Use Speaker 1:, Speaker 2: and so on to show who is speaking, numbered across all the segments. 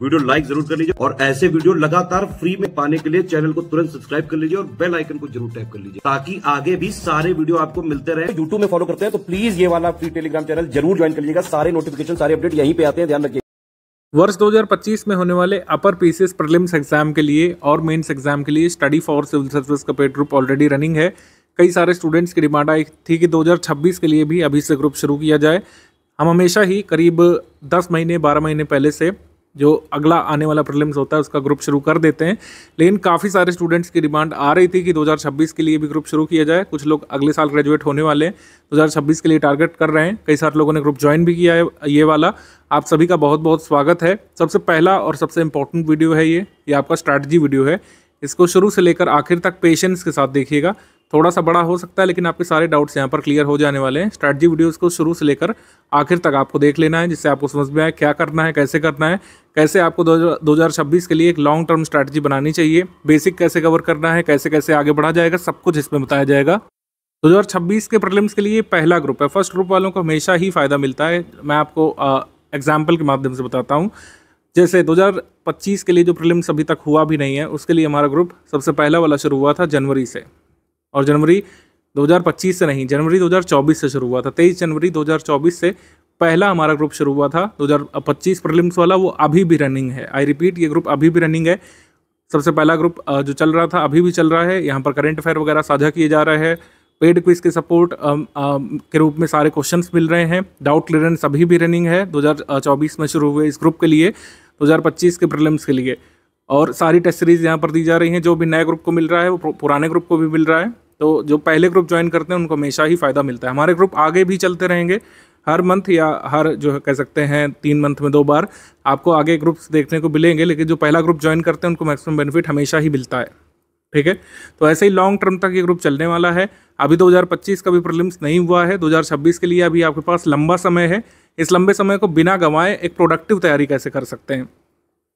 Speaker 1: Video like जरूर कर लीजिए और ऐसे वीडियो लगातार फ्री में पाने के लिए चैनल को तुरंत सब्सक्राइब कर लीजिए और बेल आइकन को जरूर टैप कर लीजिए ताकि आगे भी सारे वीडियो आपको मिलते रहे। यूट्यूब में फॉलो करते हैं तो प्लीज ये वाला फ्री टेलीग्राम चैनल जरूर ज्वाइन कर लीजिएगा। सारे नोटिफिकेशन सारे अपडेट यहीं पे आते हैं, ध्यान रखिए।
Speaker 2: वर्ष 2025 में होने वाले अपर पीसीएस प्रीलिम्स एग्जाम के लिए और मेंस एग्जाम के लिए स्टडी फॉर सिविल सर्विस का पेड ग्रुप ऑलरेडी रनिंग है। कई सारे स्टूडेंट्स की डिमांड आई थी कि 2026 के लिए भी अभी से ग्रुप शुरू किया जाए। हम हमेशा ही करीब 10 महीने 12 महीने पहले से जो अगला आने वाला प्रीलिम्स होता है उसका ग्रुप शुरू कर देते हैं, लेकिन काफ़ी सारे स्टूडेंट्स की डिमांड आ रही थी कि 2026 के लिए भी ग्रुप शुरू किया जाए। कुछ लोग अगले साल ग्रेजुएट होने वाले हैं, 2026 के लिए टारगेट कर रहे हैं। कई सारे लोगों ने ग्रुप ज्वाइन भी किया है। ये वाला आप सभी का बहुत बहुत स्वागत है। सबसे पहला और सबसे इंपॉर्टेंट वीडियो है ये आपका स्ट्रैटेजी वीडियो है। इसको शुरू से लेकर आखिर तक पेशेंस के साथ देखिएगा। थोड़ा सा बड़ा हो सकता है लेकिन आपके सारे डाउट्स यहाँ पर क्लियर हो जाने वाले हैं। स्ट्रैटेजी वीडियोस को शुरू से लेकर आखिर तक आपको देख लेना है, जिससे आपको समझ में आए क्या करना है, कैसे करना है, कैसे आपको 2026 के लिए एक लॉन्ग टर्म स्ट्रैटेजी बनानी चाहिए, बेसिक कैसे कवर करना है, कैसे कैसे आगे बढ़ा जाएगा, सब कुछ इसमें बताया जाएगा। 2026 के प्रीलिम्स के लिए पहला ग्रुप है। फर्स्ट ग्रुप वालों को हमेशा ही फ़ायदा मिलता है। मैं आपको एग्जाम्पल के माध्यम से बताता हूँ। जैसे 2025 के लिए जो प्रीलिम्स अभी तक हुआ भी नहीं है, उसके लिए हमारा ग्रुप सबसे पहला वाला शुरू हुआ था जनवरी से, और जनवरी 2025 से नहीं, जनवरी 2024 से शुरू हुआ था। 23 जनवरी 2024 से पहला हमारा ग्रुप शुरू हुआ था। 2025 प्रीलिम्स वाला वो अभी भी रनिंग है। आई रिपीट, ये ग्रुप अभी भी रनिंग है। सबसे पहला ग्रुप जो चल रहा था अभी भी चल रहा है। यहाँ पर करंट अफेयर वगैरह साझा किए जा रहे हैं। पेड क्विज के सपोर्ट के रूप में सारे क्वेश्चंस मिल रहे हैं। डाउट क्लियरेंस अभी भी रनिंग है 2024 में शुरू हुए इस ग्रुप के लिए, 2025 के प्रीलिम्स के लिए। और सारी टेस्ट सीरीज यहाँ पर दी जा रही हैं। जो भी नए ग्रुप को मिल रहा है वो पुराने ग्रुप को भी मिल रहा है। तो जो पहले ग्रुप ज्वाइन करते हैं उनको हमेशा ही फ़ायदा मिलता है। हमारे ग्रुप आगे भी चलते रहेंगे। हर मंथ या हर जो कह सकते हैं 3 मंथ में 2 बार आपको आगे ग्रुप्स देखने को मिलेंगे, लेकिन जो पहला ग्रुप ज्वाइन करते हैं उनको मैक्सिमम बेनिफिट हमेशा ही मिलता है। ठीक है, तो ऐसे ही लॉन्ग टर्म तक ये ग्रुप चलने वाला है। अभी 2025 का भी प्रीलिम्स नहीं हुआ है। 2026 के लिए अभी आपके पास लंबा समय है। इस लंबे समय को बिना गंवाए एक प्रोडक्टिव तैयारी कैसे कर सकते हैं,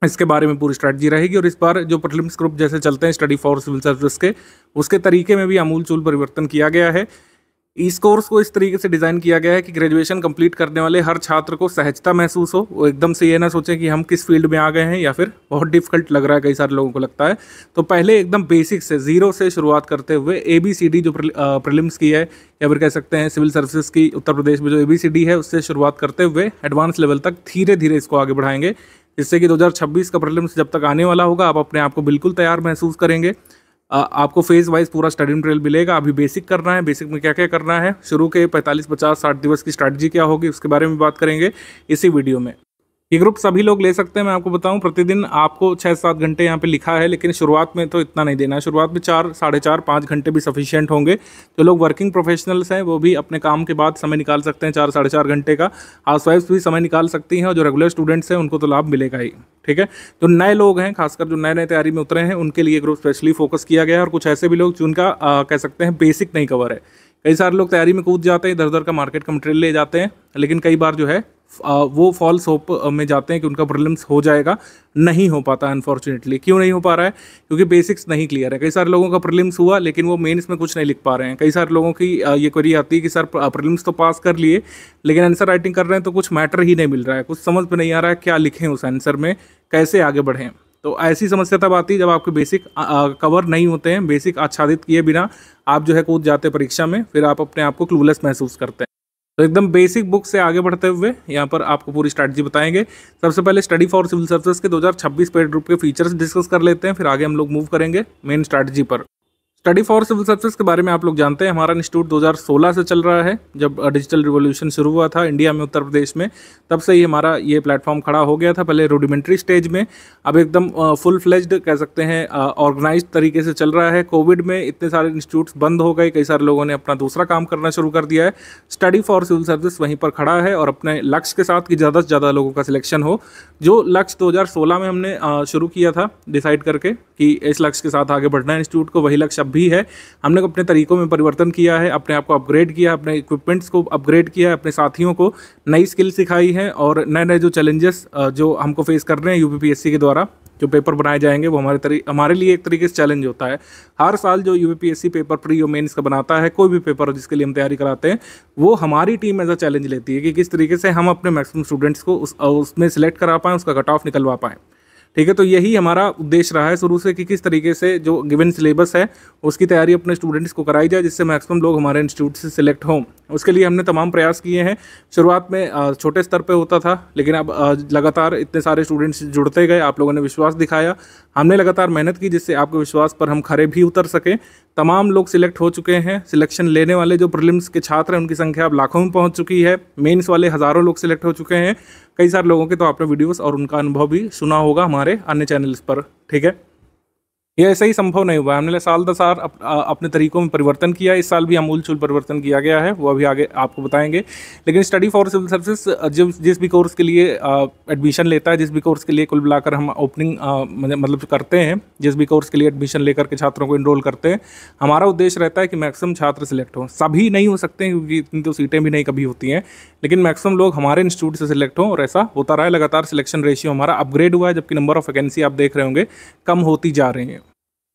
Speaker 2: इसके बारे में पूरी स्ट्रैटेजी रहेगी। और इस बार जो प्रीलिम्स ग्रुप जैसे चलते हैं स्टडी फॉर सिविल सर्विस के, उसके तरीके में भी आमूलचूल परिवर्तन किया गया है। इस कोर्स को इस तरीके से डिज़ाइन किया गया है कि ग्रेजुएशन कंप्लीट करने वाले हर छात्र को सहजता महसूस हो। वो एकदम से ये ना सोचें कि हम किस फील्ड में आ गए हैं या फिर बहुत डिफिकल्ट लग रहा है, कई सारे लोगों को लगता है। तो पहले एकदम बेसिक से, जीरो से शुरुआत करते हुए ABCD जो प्रीलिम्स की है, या फिर कह सकते हैं सिविल सर्विसेज की उत्तर प्रदेश में जो ABCD है, उससे शुरुआत करते हुए एडवांस लेवल तक धीरे धीरे इसको आगे बढ़ाएंगे, जिससे कि 2026 का प्रीलिम्स जब तक आने वाला होगा आप अपने आप को बिल्कुल तैयार महसूस करेंगे। आपको फेज वाइज पूरा स्टडी मटेरियल मिलेगा। अभी बेसिक करना है, बेसिक में क्या क्या करना है, शुरू के 45, 50, 60 दिवस की स्ट्रैटेजी क्या होगी, उसके बारे में बात करेंगे इसी वीडियो में। ये ग्रुप सभी लोग ले सकते हैं। मैं आपको बताऊं, प्रतिदिन आपको 6-7 घंटे यहाँ पे लिखा है, लेकिन शुरुआत में तो इतना नहीं देना है। शुरुआत में 4, 4.5, 5 घंटे भी सफिशिएंट होंगे। जो लोग वर्किंग प्रोफेशनल्स हैं वो भी अपने काम के बाद समय निकाल सकते हैं 4, 4.5 घंटे का। हाउसवाइफ्स भी समय निकाल सकती हैं, और जो रेगुलर स्टूडेंट्स हैं उनको तो लाभ मिलेगा ही। ठीक है, जो नए लोग हैं, खासकर जो नए तैयारी में उतरे हैं, उनके लिए ग्रुप स्पेशली फोकस किया गया है। और कुछ ऐसे भी लोग जिनका कह सकते हैं बेसिक नहीं कवर है। कई सारे लोग तैयारी में कूद जाते हैं, इधर उधर का मार्केट का मटेरियल ले जाते हैं, लेकिन कई बार जो है वो फॉल्स होप में जाते हैं कि उनका प्रीलिम्स हो जाएगा। नहीं हो पाता अनफॉर्चुनेटली। क्यों नहीं हो पा रहा है? क्योंकि बेसिक्स नहीं क्लियर है। कई सारे लोगों का प्रीलिम्स हुआ लेकिन वो मेंस में कुछ नहीं लिख पा रहे हैं। कई सारे लोगों की ये क्वेरी आती है कि सर प्रीलिम्स तो पास कर लिए लेकिन आंसर राइटिंग कर रहे हैं तो कुछ मैटर ही नहीं मिल रहा है, कुछ समझ में नहीं आ रहा है क्या लिखें उस आंसर में, कैसे आगे बढ़ें। तो ऐसी समस्या तब आती है जब आपके बेसिक कवर नहीं होते हैं। बेसिक आच्छादित किए बिना आप जो है कूद जाते हैं परीक्षा में, फिर आप अपने आप को क्लूलेस महसूस करते हैं। तो एकदम बेसिक बुक से आगे बढ़ते हुए यहाँ पर आपको पूरी स्ट्रैटेजी बताएंगे। सबसे पहले स्टडी फॉर सिविल सर्विसेज के 2026 पेड ग्रुप के फीचर्स डिस्कस कर लेते हैं, फिर आगे हम लोग मूव करेंगे मेन स्ट्रैटेजी पर। स्टडी फॉर सिविल सर्विसेज के बारे में आप लोग जानते हैं, हमारा इंस्टीट्यूट 2016 से चल रहा है। जब डिजिटल रिवॉल्यूशन शुरू हुआ था इंडिया में, उत्तर प्रदेश में, तब से ही हमारा ये प्लेटफॉर्म खड़ा हो गया था। पहले रूडिमेंट्री स्टेज में, अब एकदम फुल फ्लेज्ड कह सकते हैं ऑर्गेनाइज्ड तरीके से चल रहा है। कोविड में इतने सारे इंस्टीट्यूट्स बंद हो गए, कई सारे लोगों ने अपना दूसरा काम करना शुरू कर दिया है। स्टडी फॉर सिविल सर्विस वहीं पर खड़ा है और अपने लक्ष्य के साथ कि ज़्यादा से ज़्यादा लोगों का सिलेक्शन हो। जो लक्ष्य 2016 में हमने शुरू किया था डिसाइड करके कि इस लक्ष्य के साथ आगे बढ़ना है इंस्टीट्यूट को, वही लक्ष्य अब भी है। हमने अपने तरीकों में परिवर्तन किया है, अपने आप को अपग्रेड किया, अपने इक्विपमेंट्स को अपग्रेड किया, अपने साथियों को नई स्किल सिखाई है, और नए नए जो चैलेंजेस जो हमको फेस कर रहे हैं यूपीपीएससी के द्वारा जो पेपर बनाए जाएंगे, वो हमारे लिए एक तरीके से चैलेंज होता है। हर साल जो यूपीपीएससी पेपर प्री और मेंस का बनाता है, कोई भी पेपर जिसके लिए हम तैयारी कराते हैं, वो हमारी टीम एज अ चैलेंज लेती है कि किस तरीके से हम अपने मैक्सिमम स्टूडेंट्स को उसमें सिलेक्ट करा पाएँ, उसका कट ऑफ निकलवा पाएँ। ठीक है। तो यही हमारा उद्देश्य रहा है शुरू से कि किस तरीके से जो गिवन सिलेबस है उसकी तैयारी अपने स्टूडेंट्स को कराई जाए, जिससे मैक्सिमम लोग हमारे इंस्टीट्यूट से सिलेक्ट हों। उसके लिए हमने तमाम प्रयास किए हैं। शुरुआत में छोटे स्तर पे होता था, लेकिन अब लगातार इतने सारे स्टूडेंट्स जुड़ते गए, आप लोगों ने विश्वास दिखाया, हमने लगातार मेहनत की, जिससे आपके विश्वास पर हम खरे भी उतर सकें। तमाम लोग सिलेक्ट हो चुके हैं। सिलेक्शन लेने वाले जो प्रीलिम्स के छात्र हैं उनकी संख्या अब लाखों में पहुंच चुकी है। मेंस वाले हज़ारों लोग सिलेक्ट हो चुके हैं। कई सारे लोगों के तो आपने वीडियोस और उनका अनुभव भी सुना होगा हमारे अन्य चैनल्स पर। ठीक है, ये ऐसे ही संभव नहीं हुआ। हमने साल दर साल अपने तरीकों में परिवर्तन किया। इस साल भी आमूलचूल परिवर्तन किया गया है, वो अभी आगे आपको बताएंगे। लेकिन स्टडी फॉर सिविल सर्विसेज जिस भी कोर्स के लिए एडमिशन लेता है, जिस भी कोर्स के लिए कुल मिलाकर हम ओपनिंग मतलब करते हैं, जिस भी कोर्स के लिए एडमिशन लेकर के छात्रों को इनरोल करते हैं, हमारा उद्देश्य रहता है कि मैक्सिमम छात्र सिलेक्ट हों। सभी नहीं हो सकते हैं क्योंकि इतनी तो सीटें भी नहीं कभी होती हैं, लेकिन मैक्सिमम लोग हमारे इंस्टीट्यूट से सिलेक्ट हों, और ऐसा होता रहा है। लगातार सिलेक्शन रेशियो हमारा अपग्रेड हुआ है, जबकि नंबर ऑफ वैकेंसी आप देख रहे होंगे कम होती जा रही हैं।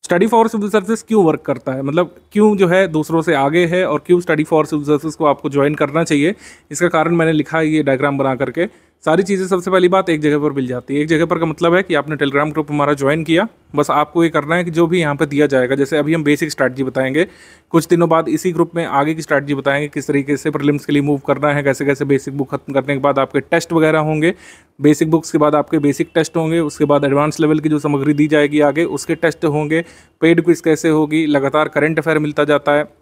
Speaker 2: स्टडी फॉर सिविल सर्विस क्यों वर्क करता है, मतलब क्यों जो है दूसरों से आगे है, और क्यों स्टडी फॉर सिविल सर्विस को आपको ज्वाइन करना चाहिए, इसका कारण मैंने लिखा है ये डायग्राम बना करके। सारी चीज़ें सबसे पहली बात एक जगह पर मिल जाती है। एक जगह पर का मतलब है कि आपने टेलीग्राम ग्रुप हमारा ज्वाइन किया, बस आपको ये करना है कि जो भी यहाँ पे दिया जाएगा, जैसे अभी हम बेसिक स्ट्रैटेजी बताएंगे, कुछ दिनों बाद इसी ग्रुप में आगे की स्ट्रैटेजी बताएंगे, किस तरीके से प्रीलिम्स के लिए मूव करना है, कैसे कैसे बेसिक बुक खत्म करने के बाद आपके टेस्ट वगैरह होंगे, बेसिक बुक्स के बाद आपके बेसिक टेस्ट होंगे, उसके बाद एडवांस लेवल की जो सामग्री दी जाएगी आगे उसके टेस्ट होंगे, पेड क्विज कैसे होगी, लगातार करंट अफेयर मिलता जाता है।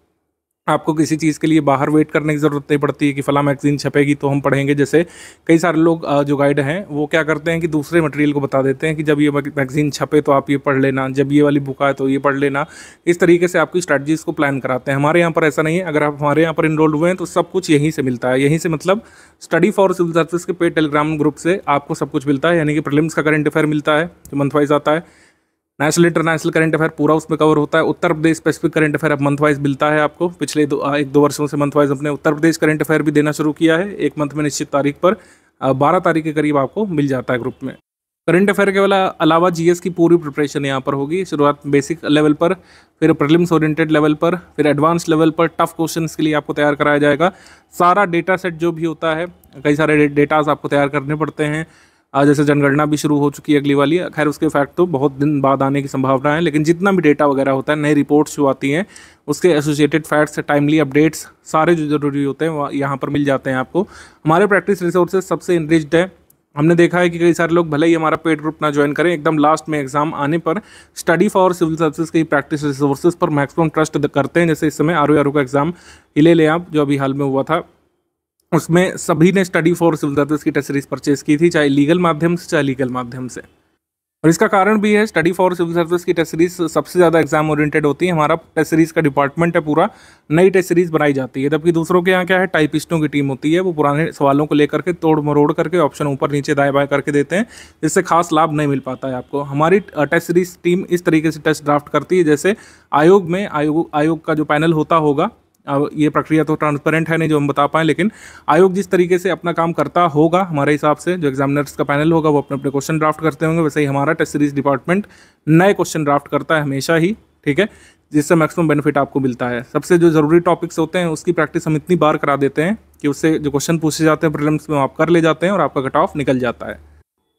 Speaker 2: आपको किसी चीज़ के लिए बाहर वेट करने की ज़रूरत नहीं पड़ती है कि फ़लाँ मैगज़ीन छपेगी तो हम पढ़ेंगे। जैसे कई सारे लोग जो गाइड हैं वो क्या करते हैं कि दूसरे मटेरियल को बता देते हैं कि जब ये मैगज़ीन छपे तो आप ये पढ़ लेना, जब ये वाली बुक आए तो ये पढ़ लेना। इस तरीके से आपकी स्ट्रैटेजीज़ को प्लान कराते हैं। हमारे यहाँ पर ऐसा नहीं है। अगर आप हमारे यहाँ पर इनरोल्ड हुए हैं तो सब कुछ यहीं से मिलता है। यहीं से मतलब स्टडी फॉर सिविल सर्विस के पेड टेलीग्राम ग्रुप से आपको सब कुछ मिलता है, यानी कि प्रीलिम्स का करंट अफेयर मिलता है जो मंथ वाइज आता है, नेशनल इंटरनेशनल करंट अफेयर पूरा उसमें कवर होता है, Uttar Pradesh specific current affair अब मंथ वाइज मिलता है आपको। पिछले एक दो वर्षों से मंथ वाइज अपने उत्तर प्रदेश करंट अफेयर भी देना शुरू किया है। एक मंथ में निश्चित तारीख पर 12 तारीख के करीब आपको मिल जाता है ग्रुप में। करंट अफेयर के अलावा जीएस की पूरी प्रिपरेशन यहाँ पर होगी। शुरुआत बेसिक लेवल पर, फिर प्रीलिम्स ओरिएंटेड लेवल पर, फिर एडवांस लेवल पर टफ क्वेश्चंस के लिए आपको तैयार कराया जाएगा। सारा डेटा सेट जो भी होता है, कई सारे डेटाज आपको तैयार करने पड़ते हैं। जैसे जनगणना भी शुरू हो चुकी है अगली वाली, खैर उसके फैक्ट तो बहुत दिन बाद आने की संभावना है, लेकिन जितना भी डेटा वगैरह होता है, नई रिपोर्ट्स जो आती हैं उसके एसोसिएटेड फैक्ट्स, टाइमली अपडेट्स, सारे जो जरूरी होते हैं वो यहाँ पर मिल जाते हैं आपको। हमारे प्रैक्टिस रिसोर्सेज सबसे इनरिच्ड है। हमने देखा है कि कई सारे लोग भले ही हमारा पेड ग्रुप ना ज्वाइन करें, एकदम लास्ट में एग्जाम आने पर स्टडी फॉर सिविल सर्विसेज की प्रैक्टिस रिसोर्सेज पर मैक्सिमम ट्रस्ट करते हैं। जैसे इस समय आरओ का एग्जाम ही ले लें आप, जो अभी हाल में हुआ था, उसमें सभी ने स्टडी फॉर सिविल सर्विस की टेस्ट सीरीज परचेज की थी, चाहे लीगल माध्यम से चाहे लीगल माध्यम से। और इसका कारण भी है, स्टडी फॉर सिविल सर्विस की टेस्ट सीरीज सबसे ज़्यादा एग्जाम ओरिएंटेड होती है। हमारा टेस्ट सीरीज का डिपार्टमेंट है, पूरा नई टेस्ट सीरीज बनाई जाती है, जबकि दूसरों के यहाँ क्या है, टाइपिस्टों की टीम होती है, वो पुराने सवालों को लेकर के तोड़ मरोड़ करके ऑप्शन ऊपर नीचे दाएं बाएं करके देते हैं, जिससे खास लाभ नहीं मिल पाता है आपको। हमारी टेस्ट सीरीज टीम इस तरीके से टेस्ट ड्राफ्ट करती है, जैसे आयोग में आयोग का जो पैनल होता होगा, अब ये प्रक्रिया तो ट्रांसपेरेंट है नहीं जो हम बता पाएँ, लेकिन आयोग जिस तरीके से अपना काम करता होगा हमारे हिसाब से, जो एग्जामिनर्स का पैनल होगा वो अपने अपने क्वेश्चन ड्राफ्ट करते होंगे, वैसे ही हमारा टेस्ट सीरीज डिपार्टमेंट नए क्वेश्चन ड्राफ्ट करता है हमेशा ही। ठीक है, जिससे मैक्सिमम बेनिफिट आपको मिलता है। सबसे जो ज़रूरी टॉपिक्स होते हैं उसकी प्रैक्टिस हम इतनी बार करा देते हैं कि उससे जो क्वेश्चन पूछे जाते हैं प्रीलिम्स में आप कर ले जाते हैं और आपका कट ऑफ निकल जाता है।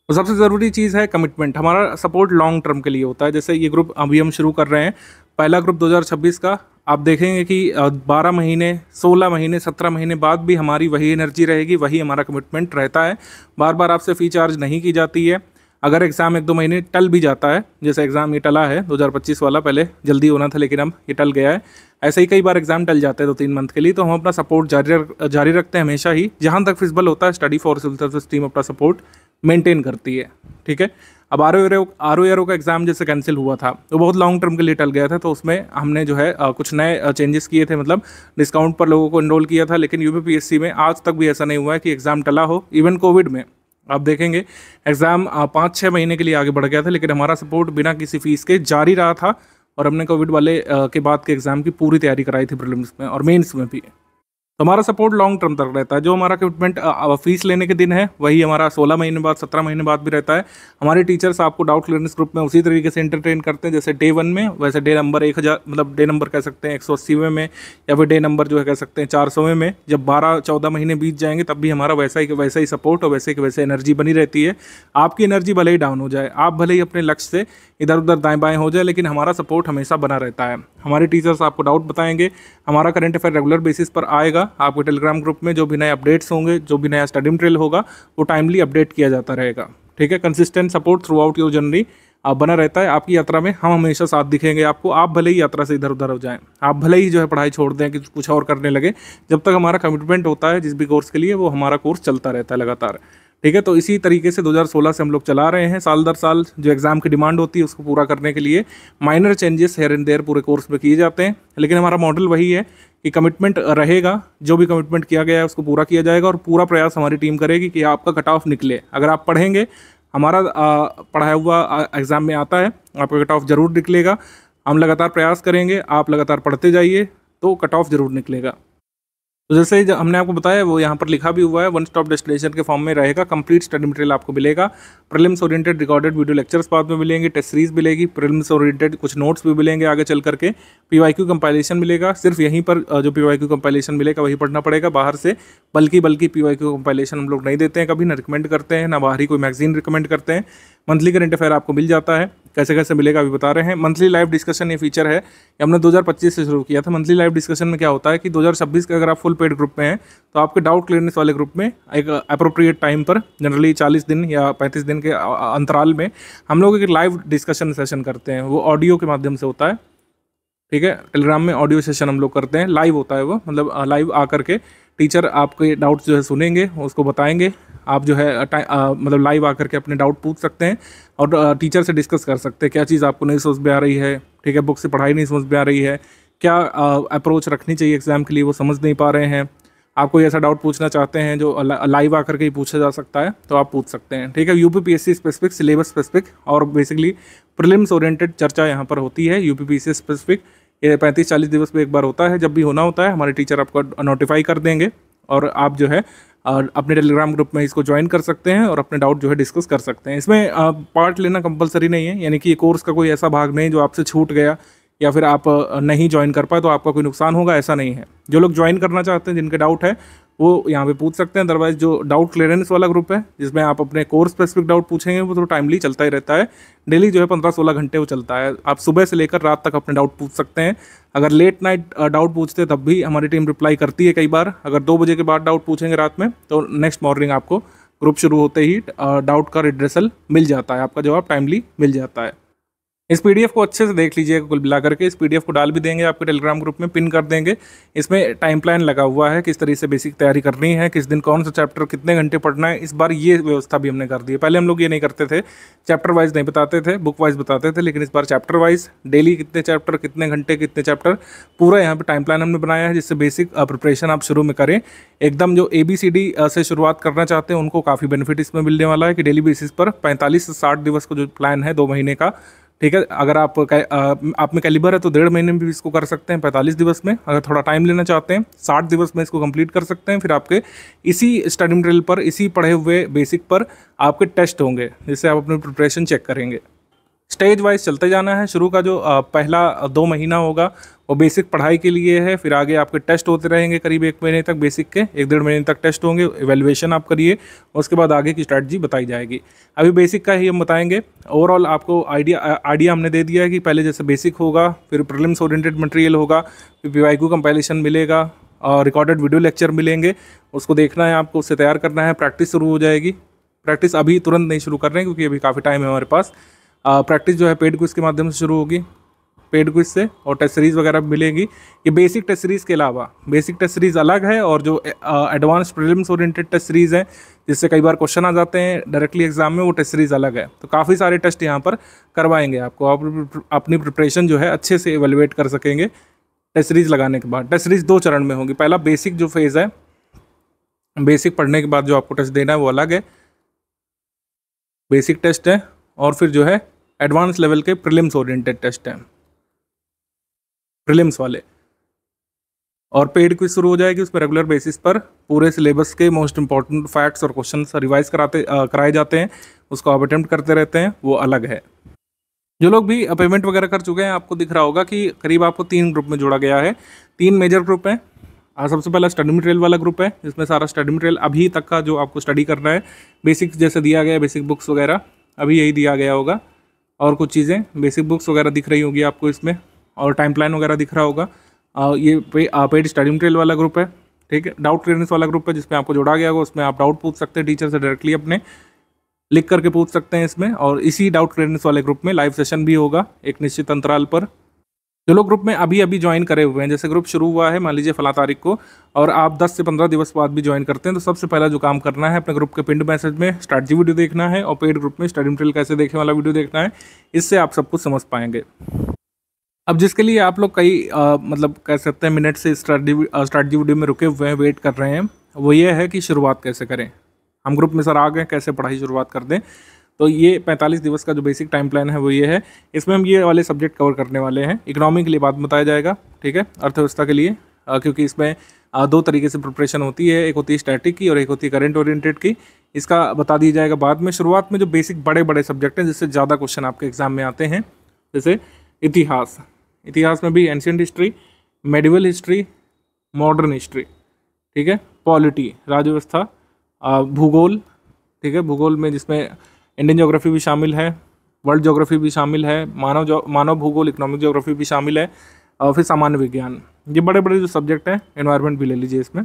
Speaker 2: तो सबसे ज़रूरी चीज़ है कमिटमेंट। हमारा सपोर्ट लॉन्ग टर्म के लिए होता है। जैसे ये ग्रुप अभी हम शुरू कर रहे हैं, पहला ग्रुप 2026 का, आप देखेंगे कि 12 महीने, 16 महीने, 17 महीने बाद भी हमारी वही एनर्जी रहेगी, वही हमारा कमिटमेंट रहता है। बार बार आपसे फ़ी चार्ज नहीं की जाती है। अगर एग्ज़ाम 1-2 महीने टल भी जाता है, जैसे एग्ज़ाम ये टला है 2025 वाला, पहले जल्दी होना था लेकिन अब ये टल गया है, ऐसे ही कई बार एग्ज़ाम टल जाते हैं 2-3 मंथ के लिए, तो हम अपना सपोर्ट जारी रखते हैं हमेशा ही। जहाँ तक फिजिबल होता है study for civil service team अपना सपोर्ट मेंटेन करती है। ठीक है, अब आरओ का एग्ज़ाम जैसे कैंसिल हुआ था तो बहुत लॉन्ग टर्म के लिए टल गया था, तो उसमें हमने जो है कुछ नए चेंजेस किए थे, मतलब डिस्काउंट पर लोगों को एनरोल किया था। लेकिन यूपीपीएससी में आज तक भी ऐसा नहीं हुआ है कि एग्ज़ाम टला हो। इवन कोविड में आप देखेंगे एग्ज़ाम 5-6 महीने के लिए आगे बढ़ गया था, लेकिन हमारा सपोर्ट बिना किसी फीस के जारी रहा था, और हमने कोविड वाले के बाद के एग्ज़ाम की पूरी तैयारी कराई थी प्रीलिम्स में और मेंस में भी। तो हमारा सपोर्ट लॉन्ग टर्म तक रहता है। जो हमारा कमिटमेंट फीस लेने के दिन है वही हमारा 16 महीने बाद 17 महीने बाद भी रहता है। हमारे टीचर्स आपको डाउट क्लियरेंस ग्रुप में उसी तरीके से एंटरटेन करते हैं जैसे डे 1 में, वैसे डे नंबर 1000 मतलब डे नंबर कह सकते हैं 180वें में, या फिर डे नंबर जो है कह सकते हैं 400वें में। जब 12-14 महीने बीत जाएंगे तब भी हमारा वैसा ही सपोर्ट और वैसे एनर्जी बनी रहती है। आपकी एनर्जी भले ही डाउन हो जाए, आप भले ही अपने लक्ष्य से इधर उधर दाएं बाएं हो जाए, लेकिन हमारा सपोर्ट हमेशा बना रहता है। हमारे टीचर्स आपको डाउट बताएंगे, हमारा करंट अफेयर रेगुलर बेसिस पर आएगा आपके टेलीग्राम ग्रुप में। जो भी नए अपडेट्स होंगे, जो भी नया स्टडी मटेरियल होगा, वो टाइमली अपडेट किया जाता रहेगा। ठीक है, consistent support through out your journey बना रहता है। आपकी यात्रा में हम हमेशा साथ दिखेंगे आपको। आप भले ही यात्रा से इधर उधर हो जाएं, आप भले ही जो है पढ़ाई छोड़ दें कि कुछ और करने लगे, जब तक हमारा कमिटमेंट होता है जिस भी कोर्स के लिए, वो हमारा कोर्स चलता रहता है लगातार। ठीक है, तो इसी तरीके से 2016 से हम लोग चला रहे हैं। साल दर साल जो एग्ज़ाम की डिमांड होती है उसको पूरा करने के लिए minor changes here and there पूरे कोर्स में किए जाते हैं, लेकिन हमारा मॉडल वही है कि कमिटमेंट रहेगा। जो भी कमिटमेंट किया गया है उसको पूरा किया जाएगा और पूरा प्रयास हमारी टीम करेगी कि आपका कट ऑफ निकले। अगर आप पढ़ेंगे, हमारा पढ़ाया हुआ एग्ज़ाम में आता है, आपका कट ऑफ ज़रूर निकलेगा। हम लगातार प्रयास करेंगे, आप लगातार पढ़ते जाइए तो कट ऑफ ज़रूर निकलेगा। तो जैसे ही हमने आपको बताया वो यहाँ पर लिखा भी हुआ है, वन स्टॉप डेस्टिनेशन के फॉर्म में रहेगा। कंप्लीट स्टडी मटेरियल आपको मिलेगा। Prelims oriented recorded video lectures बाद में मिलेंगे, टेस्ट सीरीज मिलेगी, प्रीलिम्स ओरिएंटेड कुछ नोट्स भी मिलेंगे आगे चल करके, पीवाईक्यू कंपाइलेशन मिलेगा। सिर्फ यहीं पर जो पीवाईक्यू कंपाइलेशन मिलेगा वही पढ़ना पड़ेगा बाहर से, बल्कि पीवाईक्यू कंपाइलेशन हम लोग नहीं देते हैं, कभी ना रिकमेंड करते हैं, ना बाहरी कोई मैगजीन रिकमेंड करते हैं। मंथली करंट अफेयर आपको मिल जाता है, कैसे कैसे मिलेगा अभी बता रहे हैं। मंथली लाइव डिस्कशन ये फीचर है, ये हमने 2025 से शुरू किया था। मंथली लाइव डिस्कशन में क्या होता है कि 2026 के अगर आप फुल पेड ग्रुप में हैं तो आपके डाउट क्लियरेंस वाले ग्रुप में एक अप्रोप्रिएट टाइम पर, जनरली 40 दिन या 35 दिन के अंतराल में, हम लोग एक लाइव डिस्कशन सेशन करते हैं। वो ऑडियो के माध्यम से होता है। ठीक है, टेलीग्राम में ऑडियो सेशन हम लोग करते हैं, लाइव होता है वो, मतलब लाइव आकर के टीचर आपके डाउट्स जो है सुनेंगे, उसको बताएंगे। आप जो है मतलब लाइव आकर के अपने डाउट पूछ सकते हैं और टीचर से डिस्कस कर सकते हैं क्या चीज़ आपको नहीं समझ में आ रही है। ठीक है, बुक से पढ़ाई नहीं समझ में आ रही है, क्या अप्रोच रखनी चाहिए एग्ज़ाम के लिए, वो समझ नहीं पा रहे हैं, आप कोई ऐसा डाउट पूछना चाहते हैं जो लाइव आकर के ही पूछा जा सकता है, तो आप पूछ सकते हैं। ठीक है, यूपीपीएससी स्पेसिफिक, सिलेबस स्पेसिफिक और बेसिकली प्रीलिम्स ओरिएंटेड चर्चा यहाँ पर होती है। यूपीपीएससी स्पेसिफिक ये 35-40 दिवस में एक बार होता है। जब भी होना होता है हमारे टीचर आपको नोटिफाई कर देंगे और आप जो है अपने टेलीग्राम ग्रुप में इसको ज्वाइन कर सकते हैं और अपने डाउट जो है डिस्कस कर सकते हैं। इसमें पार्ट लेना कंपलसरी नहीं है, यानी कि ये कोर्स का कोई ऐसा भाग नहीं जो आपसे छूट गया या फिर आप नहीं ज्वाइन कर पाए तो आपका कोई नुकसान होगा, ऐसा नहीं है। जो लोग ज्वाइन करना चाहते हैं, जिनके डाउट है, वो यहाँ पे पूछ सकते हैं। अदरवाइज जो डाउट क्लियरेंस वाला ग्रुप है जिसमें आप अपने कोर्स स्पेसिफिक डाउट पूछेंगे, वो तो टाइमली चलता ही रहता है। डेली जो है 15-16 घंटे वो चलता है। आप सुबह से लेकर रात तक अपने डाउट पूछ सकते हैं। अगर लेट नाइट डाउट पूछते हैं तब भी हमारी टीम रिप्लाई करती है कई बार। अगर 2 बजे के बाद डाउट पूछेंगे रात में तो नेक्स्ट मॉर्निंग आपको ग्रुप शुरू होते ही डाउट का रिड्रेसल मिल जाता है, आपका जवाब टाइमली मिल जाता है। इस पीडीएफ को अच्छे से देख लीजिएगा कुल मिला करके। इस पीडीएफ को डाल भी देंगे आपके टेलीग्राम ग्रुप में, पिन कर देंगे। इसमें टाइम प्लान लगा हुआ है, किस तरीके से बेसिक तैयारी करनी है, किस दिन कौन सा चैप्टर कितने घंटे पढ़ना है। इस बार ये व्यवस्था भी हमने कर दी है। पहले हम लोग ये नहीं करते थे, चैप्टर वाइज नहीं बताते थे, बुक वाइज बताते थे, लेकिन इस बार चैप्टर वाइज डेली कितने चैप्टर, कितने घंटे, कितने चैप्टर, पूरा यहाँ पर टाइम प्लान हमने बनाया है, जिससे बेसिक प्रिपरेशन आप शुरू में करें। एकदम जो ABCD से शुरुआत करना चाहते हैं उनको काफ़ी बेनिफिट इसमें मिलने वाला है कि डेली बेसिस पर 45 से 60 दिवस का जो प्लान है 2 महीने का। ठीक है, अगर आप में कैलिबर है तो 1.5 महीने में भी इसको कर सकते हैं, 45 दिवस में। अगर थोड़ा टाइम लेना चाहते हैं 60 दिवस में इसको कंप्लीट कर सकते हैं। फिर आपके इसी स्टडी मटेरियल पर, इसी पढ़े हुए बेसिक पर आपके टेस्ट होंगे, जिससे आप अपनी प्रिपरेशन चेक करेंगे। स्टेज वाइज चलते जाना है। शुरू का जो पहला 2 महीना होगा वो बेसिक पढ़ाई के लिए है। फिर आगे आपके टेस्ट होते रहेंगे करीब 1 महीने तक, बेसिक के 1-1.5 महीने तक टेस्ट होंगे, एवेल्युएशन आप करिए, उसके बाद आगे की स्ट्रैटेजी बताई जाएगी। अभी बेसिक का ही हम बताएंगे। ओवरऑल आपको आइडिया हमने दे दिया है कि पहले जैसे बेसिक होगा, फिर प्रीलिम्स ओरिएंटेड मटेरियल होगा, फिर पीवाईक्यू कंपाइलेशन मिलेगा और रिकॉर्डेड वीडियो लेक्चर मिलेंगे। उसको देखना है आपको, उससे तैयार करना है। प्रैक्टिस शुरू हो जाएगी। प्रैक्टिस अभी तुरंत नहीं शुरू कर रहे हैं क्योंकि अभी काफ़ी टाइम है हमारे पास। प्रैक्टिस जो है पेड क्विज के माध्यम से शुरू होगी, पेड क्विज से, और टेस्ट सीरीज़ वगैरह भी मिलेगी। ये बेसिक टेस्ट सीरीज़ के अलावा बेसिक टेस्ट सीरीज़ अलग है, और जो advance prelims oriented test series है जिससे कई बार क्वेश्चन आ जाते हैं डायरेक्टली एग्जाम में, वो टेस्ट सीरीज़ अलग है। तो काफ़ी सारे टेस्ट यहाँ पर करवाएंगे आपको, आप अपनी प्रिपरेशन जो है अच्छे से एवेलुएट कर सकेंगे टेस्ट सीरीज़ लगाने के बाद। टेस्ट सीरीज़ 2 चरण में होगी। पहला बेसिक जो फेज़ है, बेसिक पढ़ने के बाद जो आपको टेस्ट देना है वो अलग है, बेसिक टेस्ट है, और फिर जो है एडवांस लेवल के प्रीलिम्स ओरिएंटेड टेस्ट हैं, प्रीलिम्स वाले। और पेड क्विज शुरू हो जाएगी। उसमें रेगुलर बेसिस पर पूरे सिलेबस के मोस्ट इंपॉर्टेंट फैक्ट्स और क्वेश्चन रिवाइज कराए जाते हैं, उसको आप अटेम्प्ट करते रहते हैं, वो अलग है। जो लोग भी पेमेंट वगैरह कर चुके हैं, आपको दिख रहा होगा कि करीब आपको 3 ग्रुप में जोड़ा गया है। 3 मेजर ग्रुप हैं। सबसे पहला स्टडी मटेरियल वाला ग्रुप है, जिसमें सारा स्टडी मटेरियल अभी तक का जो आपको स्टडी करना है, बेसिक्स जैसे दिया गया है, बेसिक बुक्स वगैरह अभी यही दिया गया होगा, और कुछ चीज़ें बेसिक बुक्स वगैरह दिख रही होगी आपको इसमें, और टाइम प्लान वगैरह दिख रहा होगा। ये पेड स्टडी मटेरियल वाला ग्रुप है, ठीक है। डाउट क्लियरेंस वाला ग्रुप है, जिसमें आपको जोड़ा गया होगा, उसमें आप डाउट पूछ सकते हैं टीचर से डायरेक्टली, अपने लिख करके पूछ सकते हैं इसमें। और इसी डाउट क्लियरेंस वाले ग्रुप में लाइव सेशन भी होगा एक निश्चित अंतराल पर। जो लोग ग्रुप में अभी अभी ज्वाइन करे हुए हैं, जैसे ग्रुप शुरू हुआ है मान लीजिए फला तारीख को, और आप 10 से 15 दिवस बाद भी ज्वाइन करते हैं, तो सबसे पहला जो काम करना है, अपने ग्रुप के पिंड मैसेज में स्ट्रैटेजी वीडियो देखना है, और पेड ग्रुप में स्टडी मटेरियल कैसे देखें वाला वीडियो देखना है। इससे आप सब कुछ समझ पाएंगे। अब जिसके लिए आप लोग कई मतलब कह सकते हैं मिनट से स्ट्रैटेजी वीडियो में रुके हुए हैं, वेट कर रहे हैं, वो ये है कि शुरुआत कैसे करें। हम ग्रुप में सर आ गए, कैसे पढ़ाई शुरुआत कर दें। तो ये 45 दिवस का जो बेसिक टाइम प्लान है वो ये है। इसमें हम ये वाले सब्जेक्ट कवर करने वाले हैं। इकोनॉमी के लिए बाद बताया जाएगा, ठीक है, अर्थव्यवस्था के लिए, क्योंकि इसमें 2 तरीके से प्रिपरेशन होती है, एक होती है स्टैटिक की और एक होती है करंट ओरिएंटेड की। इसका बता दिया जाएगा बाद में। शुरुआत में जो बेसिक बड़े बड़े सब्जेक्ट हैं, जिससे ज़्यादा क्वेश्चन आपके एग्जाम में आते हैं, जैसे इतिहास में भी ancient history, medieval history, modern history, ठीक है, पॉलिटी राज्य व्यवस्था, भूगोल, ठीक है, भूगोल में जिसमें इंडियन ज्योग्राफी भी शामिल है, वर्ल्ड ज्योग्राफी भी शामिल है, मानव भूगोल, इकोनॉमिक ज्योग्राफी भी शामिल है, और फिर सामान्य विज्ञान। ये बड़े बड़े जो सब्जेक्ट हैं, एनवायरनमेंट भी ले लीजिए इसमें,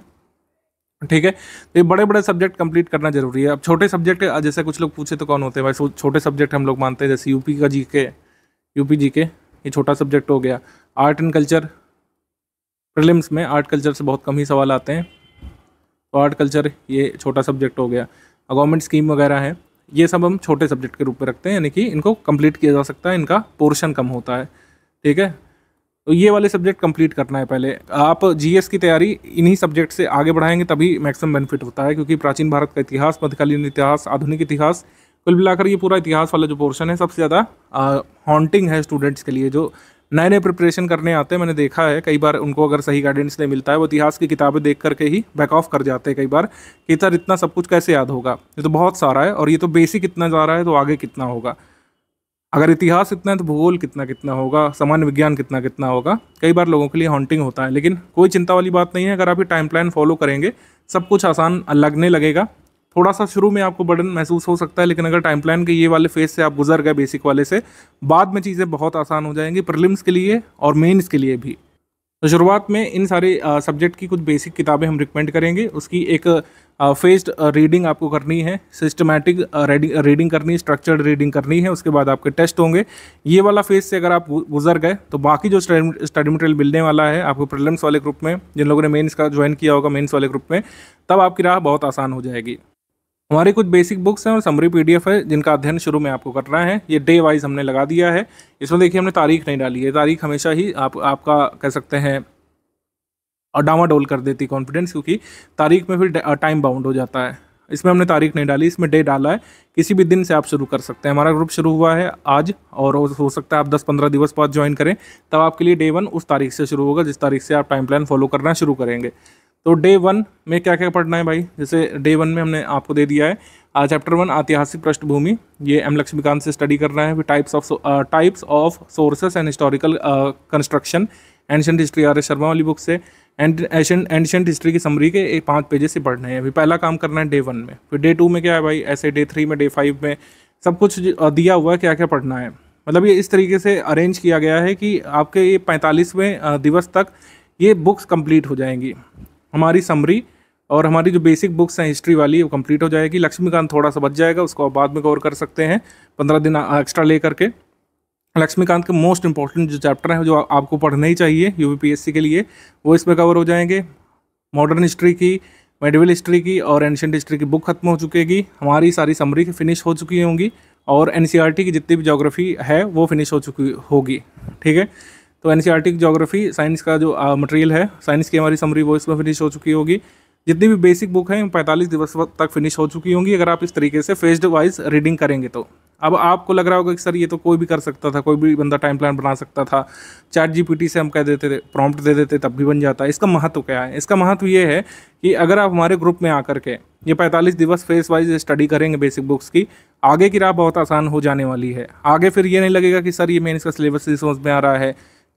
Speaker 2: ठीक है। तो ये बड़े बड़े सब्जेक्ट कंप्लीट करना जरूरी है। अब छोटे सब्जेक्ट, जैसे कुछ लोग पूछे तो कौन होते हैं भाई छोटे सब्जेक्ट, हम लोग मानते हैं जैसे यूपी जीके, ये छोटा सब्जेक्ट हो गया। आर्ट एंड कल्चर, प्रीलिम्स में आर्ट कल्चर से बहुत कम ही सवाल आते हैं, तो आर्ट कल्चर ये छोटा सब्जेक्ट हो गया। गवर्नमेंट स्कीम वगैरह है, ये सब हम छोटे सब्जेक्ट के रूप में रखते हैं, यानी कि इनको कंप्लीट किया जा सकता है, इनका पोर्शन कम होता है, ठीक है। तो ये वाले सब्जेक्ट कंप्लीट करना है पहले। आप जीएस की तैयारी इन्हीं सब्जेक्ट से आगे बढ़ाएंगे तभी मैक्सिमम बेनिफिट होता है, क्योंकि प्राचीन भारत का इतिहास, मध्यकालीन इतिहास, आधुनिक इतिहास, कुल मिलाकर ये पूरा इतिहास वाला जो पोर्शन है सबसे ज़्यादा हॉन्टिंग है स्टूडेंट्स के लिए। जो नए नए प्रिपरेशन करने आते हैं, मैंने देखा है कई बार, उनको अगर सही गाइडेंस नहीं मिलता है, वो इतिहास की किताबें देख करके ही बैक ऑफ कर जाते हैं कई बार, कि सर इतना सब कुछ कैसे याद होगा, ये तो बहुत सारा है, और ये तो बेसिक इतना जा रहा है, तो आगे कितना होगा। अगर इतिहास इतना है तो भूगोल कितना कितना होगा, सामान्य विज्ञान कितना कितना होगा। कई बार लोगों के लिए हॉन्टिंग होता है, लेकिन कोई चिंता वाली बात नहीं है। अगर आप ये टाइम प्लान फॉलो करेंगे, सब कुछ आसान लगने लगेगा। थोड़ा सा शुरू में आपको बर्डन महसूस हो सकता है, लेकिन अगर टाइम प्लान के ये वाले फेज से आप गुजर गए बेसिक वाले से, बाद में चीज़ें बहुत आसान हो जाएंगी, प्रीलिम्स के लिए और मेंस के लिए भी। तो शुरुआत में इन सारे सब्जेक्ट की कुछ बेसिक किताबें हम रिकमेंड करेंगे। उसकी एक फेज्ड रीडिंग आपको करनी है, सिस्टमैटिक रीडिंग करनी है, स्ट्रक्चर्ड रीडिंग करनी है। उसके बाद आपके टेस्ट होंगे। ये वाला फेज से अगर आप गुजर गए, तो बाकी जो स्टडी मटेरियल मिलने वाला है आपको प्रीलिम्स वाले ग्रुप में, जिन लोगों ने मेंस का ज्वाइन किया होगा मेंस वाले ग्रुप में, तब आपकी राह बहुत आसान हो जाएगी। हमारी कुछ बेसिक बुक्स हैं और समरी पीडीएफ है, जिनका अध्ययन शुरू में आपको करना है। ये डे वाइज हमने लगा दिया है। इसमें देखिए हमने तारीख नहीं डाली है। तारीख हमेशा ही आपका कह सकते हैं डामाडोल कर देती कॉन्फिडेंस, क्योंकि तारीख में फिर टाइम बाउंड हो जाता है। इसमें हमने तारीख नहीं डाली, इसमें डे डाला है। किसी भी दिन से आप शुरू कर सकते हैं। हमारा ग्रुप शुरू हुआ है आज, और हो सकता है आप 10-15 दिवस बाद ज्वाइन करें, तब आपके लिए डे 1 उस तारीख से शुरू होगा जिस तारीख से आप टाइम प्लान फॉलो करना शुरू करेंगे। तो डे 1 में क्या क्या पढ़ना है भाई, जैसे डे 1 में हमने आपको दे दिया है चैप्टर 1 ऐतिहासिक पृष्ठभूमि, ये एम लक्ष्मीकांत से स्टडी करना है। फिर types of sources and historical construction, ancient history R S Sharma वाली बुक से। एंशिएंट हिस्ट्री की समरी के 5 पेजेस से पढ़ने हैं। अभी पहला काम करना है डे 1 में। फिर डे 2 में क्या है भाई, ऐसे डे 3 में, डे 5 में सब कुछ दिया हुआ है क्या क्या पढ़ना है। मतलब ये इस तरीके से अरेंज किया गया है कि आपके ये 45वें दिवस तक ये बुक्स कंप्लीट हो जाएंगी। हमारी समरी और हमारी जो बेसिक बुक्स हैं हिस्ट्री वाली, वो कंप्लीट हो जाएगी। लक्ष्मीकांत थोड़ा सा बच जाएगा, उसको आप बाद में कवर कर सकते हैं 15 दिन एक्स्ट्रा ले करके। लक्ष्मीकांत के मोस्ट इंपॉर्टेंट जो चैप्टर है, जो आपको पढ़ना ही चाहिए यूपीपीएससी के लिए, वो इसमें कवर हो जाएंगे। मॉडर्न हिस्ट्री की, मेडिवल हिस्ट्री की और एंशिएंट हिस्ट्री की बुक खत्म हो चुकेगी। हमारी सारी समरी फिनिश हो चुकी होंगी, और एनसीईआरटी की जितनी भी ज्योग्राफी है वो फिनिश हो चुकी होगी, ठीक है। तो एनसीईआरटी की ज्योग्राफी, साइंस का जो मटेरियल है, साइंस की हमारी समरी, वो इसमें फिनिश हो चुकी होगी। जितनी भी बेसिक बुक हैं 45 दिवस तक फिनिश हो चुकी होंगी अगर आप इस तरीके से फेज्ड वाइज रीडिंग करेंगे तो। अब आपको लग रहा होगा कि सर ये तो कोई भी कर सकता था, कोई भी बंदा टाइम प्लान बना सकता था, चैट जीपीटी से हम कह देते थे, प्रॉम्प्ट दे देते तब भी बन जाता है। इसका महत्व क्या है? इसका महत्व ये है कि अगर आप हमारे ग्रुप में आकर के ये 45 दिवस फेस वाइज स्टडी करेंगे बेसिक बुक्स की, आगे की राह बहुत आसान हो जाने वाली है। आगे फिर ये नहीं लगेगा कि सर ये मेंस का सिलेबस नहीं समझ में आ रहा है,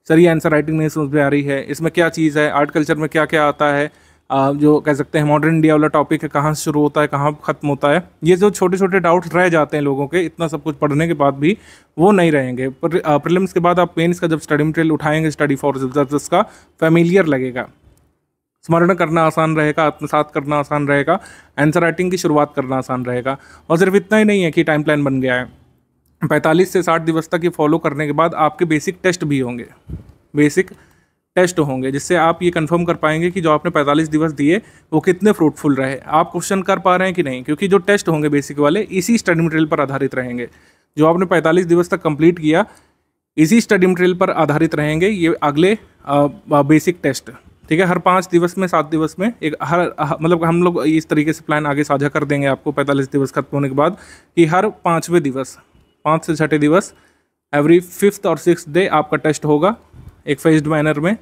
Speaker 2: सर ये आंसर राइटिंग नहीं समझ में आ रही है, इसमें क्या चीज़ है, आर्ट कल्चर में क्या क्या आता है, जो कह सकते हैं मॉडर्न इंडिया वाला टॉपिक है, कहाँ से शुरू होता है, कहाँ खत्म होता है। ये जो छोटे छोटे डाउट्स रह जाते हैं लोगों के इतना सब कुछ पढ़ने के बाद भी, वो नहीं रहेंगे। पर प्रीलिम्स के बाद आप मेंस का जब स्टडी मटेरियल उठाएंगे, स्टडी फॉर सिविल का फैमिलियर लगेगा, स्मरण करना आसान रहेगा, आत्मसात करना आसान रहेगा, आंसर राइटिंग की शुरुआत करना आसान रहेगा। और सिर्फ इतना ही नहीं है कि टाइम प्लान बन गया है, 45 से 60 दिवस तक ये फॉलो करने के बाद आपके बेसिक टेस्ट भी होंगे, बेसिक टेस्ट होंगे, जिससे आप ये कंफर्म कर पाएंगे कि जो आपने 45 दिवस दिए वो कितने फ्रूटफुल रहे, आप क्वेश्चन कर पा रहे हैं कि नहीं। क्योंकि जो टेस्ट होंगे बेसिक वाले इसी स्टडी मटेरियल पर आधारित रहेंगे। जो आपने 45 दिवस तक कंप्लीट किया इसी स्टडी मटेरियल पर आधारित रहेंगे ये अगले बेसिक टेस्ट। ठीक है, हर 5 दिवस में 7 दिवस में एक मतलब हम लोग इस तरीके से प्लान आगे साझा कर देंगे आपको 45 दिवस खत्म होने के बाद, कि हर 5वें दिवस, 5 से 6 दिवस, एवरी 5th और 6th डे आपका टेस्ट होगा एक फेज्ड मैनर में।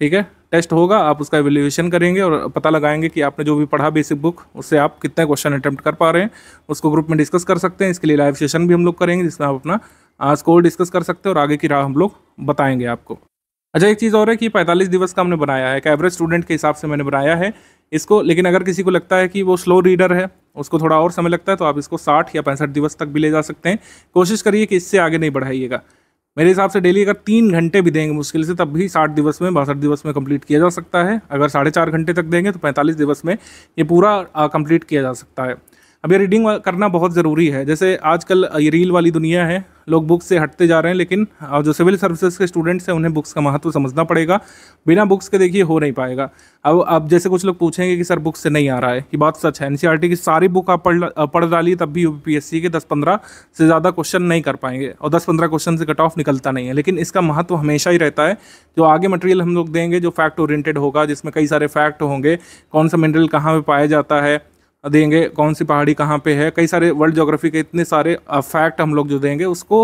Speaker 2: ठीक है, टेस्ट होगा, आप उसका एवेल्यूएशन करेंगे और पता लगाएंगे कि आपने जो भी पढ़ा बेसिक बुक उससे आप कितने क्वेश्चन अटेम्प्ट कर पा रहे हैं। उसको ग्रुप में डिस्कस कर सकते हैं। इसके लिए लाइव सेशन भी हम लोग करेंगे जिसमें आप अपना स्कोर डिस्कस कर सकते हैं और आगे की राह हम लोग बताएंगे आपको। अच्छा, एक चीज़ और है कि 45 दिवस का हमने बनाया है, एक एवरेज स्टूडेंट के हिसाब से मैंने बनाया है इसको। लेकिन अगर किसी को लगता है कि वो स्लो रीडर है, उसको थोड़ा और समय लगता है, तो आप इसको 60 या 65 दिवस तक भी ले जा सकते हैं। कोशिश करिए कि इससे आगे नहीं बढ़ाइएगा। मेरे हिसाब से डेली अगर 3 घंटे भी देंगे मुश्किल से, तब भी 60 दिवस में, 62 दिवस में कंप्लीट किया जा सकता है। अगर 4.5 घंटे तक देंगे तो 45 दिवस में ये पूरा कंप्लीट किया जा सकता है। अब ये रीडिंग करना बहुत ज़रूरी है। जैसे आजकल ये रील वाली दुनिया है, लोग बुक्स से हटते जा रहे हैं, लेकिन जो सिविल सर्विसेज के स्टूडेंट्स हैं उन्हें बुक्स का महत्व समझना पड़ेगा। बिना बुक्स के देखिए हो नहीं पाएगा। अब जैसे कुछ लोग पूछेंगे कि सर बुक्स से नहीं आ रहा है, कि बात सच है। एनसीईआरटी की सारी बुक आप पढ़ डालिए तब भी यूपीएससी के 10-15 से ज़्यादा क्वेश्चन नहीं कर पाएंगे, और 10-15 क्वेश्चन से कट ऑफ निकलता नहीं है। लेकिन इसका महत्व हमेशा ही रहता है। जो आगे मटेरियल हम लोग देंगे जो फैक्ट ओरिएंटेड होगा, जिसमें कई सारे फैक्ट होंगे, कौन सा मिनरल कहाँ पे पाया जाता है देंगे, कौन सी पहाड़ी कहाँ पे है, कई सारे वर्ल्ड ज्योग्राफी के इतने सारे फैक्ट हम लोग जो देंगे उसको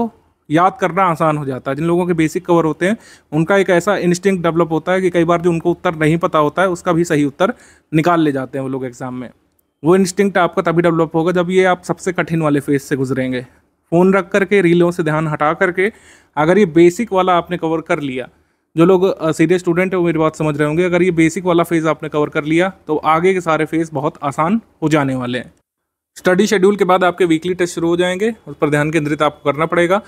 Speaker 2: याद करना आसान हो जाता है। जिन लोगों के बेसिक कवर होते हैं उनका एक ऐसा इंस्टिंक्ट डेवलप होता है कि कई बार जो उनको उत्तर नहीं पता होता है उसका भी सही उत्तर निकाल ले जाते हैं वो लोग एग्जाम में। वो इंस्टिंक्ट आपका तभी डेवलप होगा जब ये आप सबसे कठिन वाले फेज से गुजरेंगे। फ़ोन रख करके, रीलों से ध्यान हटा करके अगर ये बेसिक वाला आपने कवर कर लिया, जो लोग सीरियस स्टूडेंट है वो मेरी बात समझ रहे होंगे, अगर ये बेसिक वाला फेज़ आपने कवर कर लिया तो आगे के सारे फेज़ बहुत आसान हो जाने वाले हैं। स्टडी शेड्यूल के बाद आपके वीकली टेस्ट शुरू हो जाएंगे, उस पर ध्यान केंद्रित आपको करना पड़ेगा।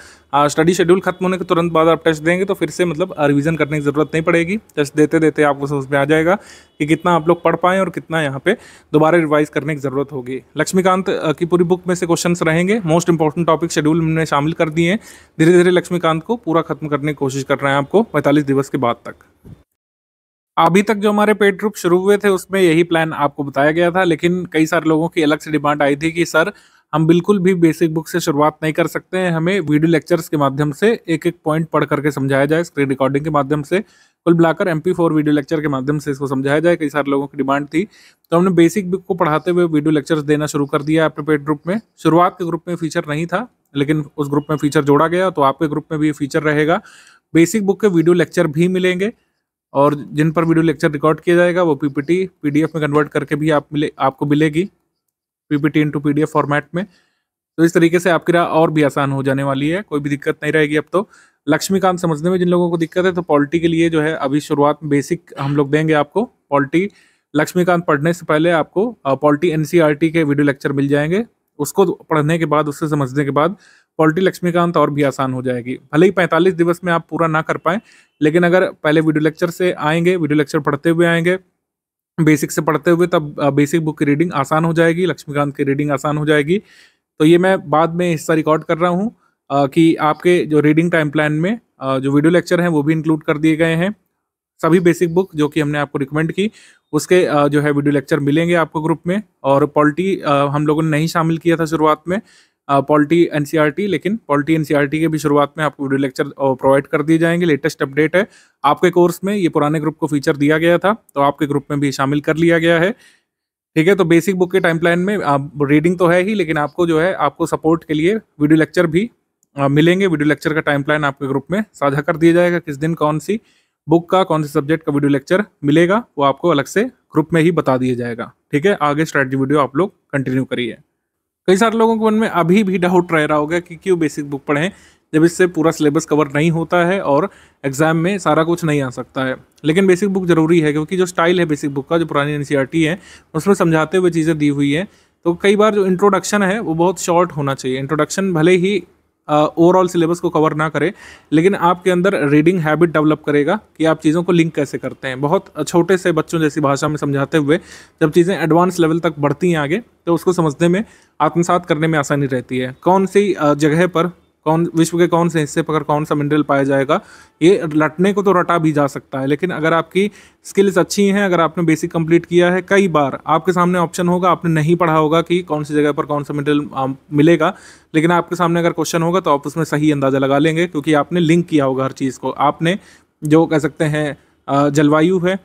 Speaker 2: स्टडी शेड्यूल खत्म होने के तुरंत बाद आप टेस्ट देंगे तो फिर से मतलब रिवीजन करने की ज़रूरत नहीं पड़ेगी। टेस्ट देते देते आपको समझ में आ जाएगा कि कितना आप लोग पढ़ पाएँ और कितना यहाँ पे दोबारा रिवाइज करने की ज़रूरत होगी। लक्ष्मीकांत की पूरी बुक में से क्वेश्चंस रहेंगे, मोस्ट इंपॉर्टेंट टॉपिक शेड्यूल में शामिल कर दिए हैं। धीरे धीरे लक्ष्मीकांत को पूरा खत्म करने की कोशिश कर रहे हैं आपको 45 दिवस के बाद तक। अभी तक जो हमारे पेड ग्रुप शुरू हुए थे उसमें यही प्लान आपको बताया गया था, लेकिन कई सारे लोगों की अलग से डिमांड आई थी कि सर हम बिल्कुल भी बेसिक बुक से शुरुआत नहीं कर सकते हैं, हमें वीडियो लेक्चर्स के माध्यम से एक एक पॉइंट पढ़ करके समझाया जाए, स्क्रीन रिकॉर्डिंग के माध्यम से, कुल मिलाकर MP4 वीडियो लेक्चर के माध्यम से इसको समझाया जाए। कई सारे लोगों की डिमांड थी, तो हमने बेसिक बुक को पढ़ाते हुए वीडियो लेक्चर्स देना शुरू कर दिया अपने पेड ग्रुप में। शुरुआत के ग्रुप में फीचर नहीं था, लेकिन उस ग्रुप में फीचर जोड़ा गया, तो आपके ग्रुप में भी ये फीचर रहेगा। बेसिक बुक के वीडियो लेक्चर भी मिलेंगे और जिन पर वीडियो लेक्चर रिकॉर्ड किया जाएगा वो PPT PDF में कन्वर्ट करके भी आपको मिलेगी, PPT इंटू PDF फॉर्मेट में। तो इस तरीके से आपकी राह और भी आसान हो जाने वाली है, कोई भी दिक्कत नहीं रहेगी अब तो। लक्ष्मीकांत समझने में जिन लोगों को दिक्कत है, तो पॉलिटी के लिए जो है अभी शुरुआत में बेसिक हम लोग देंगे आपको। पॉलिटी लक्ष्मीकांत पढ़ने से पहले आपको पॉलिटी NCERT के वीडियो लेक्चर मिल जाएंगे। उसको पढ़ने के बाद, उससे समझने के बाद पॉलिटी लक्ष्मीकांत और भी आसान हो जाएगी। भले ही 45 दिवस में आप पूरा ना कर पाएँ, लेकिन अगर पहले वीडियो लेक्चर से आएंगे, वीडियो लेक्चर पढ़ते हुए आएंगे, बेसिक से पढ़ते हुए, तब बेसिक बुक की रीडिंग आसान हो जाएगी, लक्ष्मीकांत की रीडिंग आसान हो जाएगी। तो ये मैं बाद में हिस्सा रिकॉर्ड कर रहा हूँ कि आपके जो रीडिंग टाइम प्लान में जो वीडियो लेक्चर हैं वो भी इंक्लूड कर दिए गए हैं। सभी बेसिक बुक जो कि हमने आपको रिकमेंड की उसके जो है वीडियो लेक्चर मिलेंगे आपको ग्रुप में। और पॉलिटी हम लोगों ने नहीं शामिल किया था शुरुआत में, पॉलिटी एनसीईआरटी, लेकिन पॉलिटी एनसीईआरटी के भी शुरुआत में आपको वीडियो लेक्चर प्रोवाइड कर दिए जाएंगे। लेटेस्ट अपडेट है आपके कोर्स में, ये पुराने ग्रुप को फीचर दिया गया था तो आपके ग्रुप में भी शामिल कर लिया गया है। ठीक है, तो बेसिक बुक के टाइम प्लान में रीडिंग तो है ही, लेकिन आपको जो है आपको सपोर्ट के लिए वीडियो लेक्चर भी मिलेंगे। वीडियो लेक्चर का टाइम प्लान आपके ग्रुप में साझा कर दिया जाएगा, किस दिन कौन सी बुक का कौन से सब्जेक्ट का वीडियो लेक्चर मिलेगा वो आपको अलग से ग्रुप में ही बता दिया जाएगा। ठीक है, आगे स्ट्रैटेजी वीडियो आप लोग कंटिन्यू करिए। कई सारे लोगों के मन में अभी भी डाउट रह रहा होगा कि क्यों बेसिक बुक पढ़ें जब इससे पूरा सिलेबस कवर नहीं होता है और एग्जाम में सारा कुछ नहीं आ सकता है। लेकिन बेसिक बुक जरूरी है, क्योंकि जो स्टाइल है बेसिक बुक का, जो पुरानी एनसीईआरटी है उसमें समझाते हुए चीज़ें दी हुई है, तो कई बार जो इंट्रोडक्शन है वो बहुत शॉर्ट होना चाहिए। इंट्रोडक्शन भले ही ओवरऑल सिलेबस को कवर ना करे, लेकिन आपके अंदर रीडिंग हैबिट डेवलप करेगा कि आप चीज़ों को लिंक कैसे करते हैं। बहुत छोटे से बच्चों जैसी भाषा में समझाते हुए जब चीज़ें एडवांस लेवल तक बढ़ती हैं आगे, तो उसको समझने में, आत्मसात करने में आसानी रहती है। कौन सी जगह पर विश्व के कौन से हिस्से पर कौन सा मिनरल पाया जाएगा, ये रटने को तो रटा भी जा सकता है, लेकिन अगर आपकी स्किल्स अच्छी हैं, अगर आपने बेसिक कंप्लीट किया है, कई बार आपके सामने ऑप्शन होगा, आपने नहीं पढ़ा होगा कि कौन सी जगह पर कौन सा मिनरल मिलेगा, लेकिन आपके सामने अगर क्वेश्चन होगा तो आप उसमें सही अंदाज़ा लगा लेंगे, क्योंकि आपने लिंक किया होगा हर चीज़ को। आपने जो कह सकते हैं जलवायु है,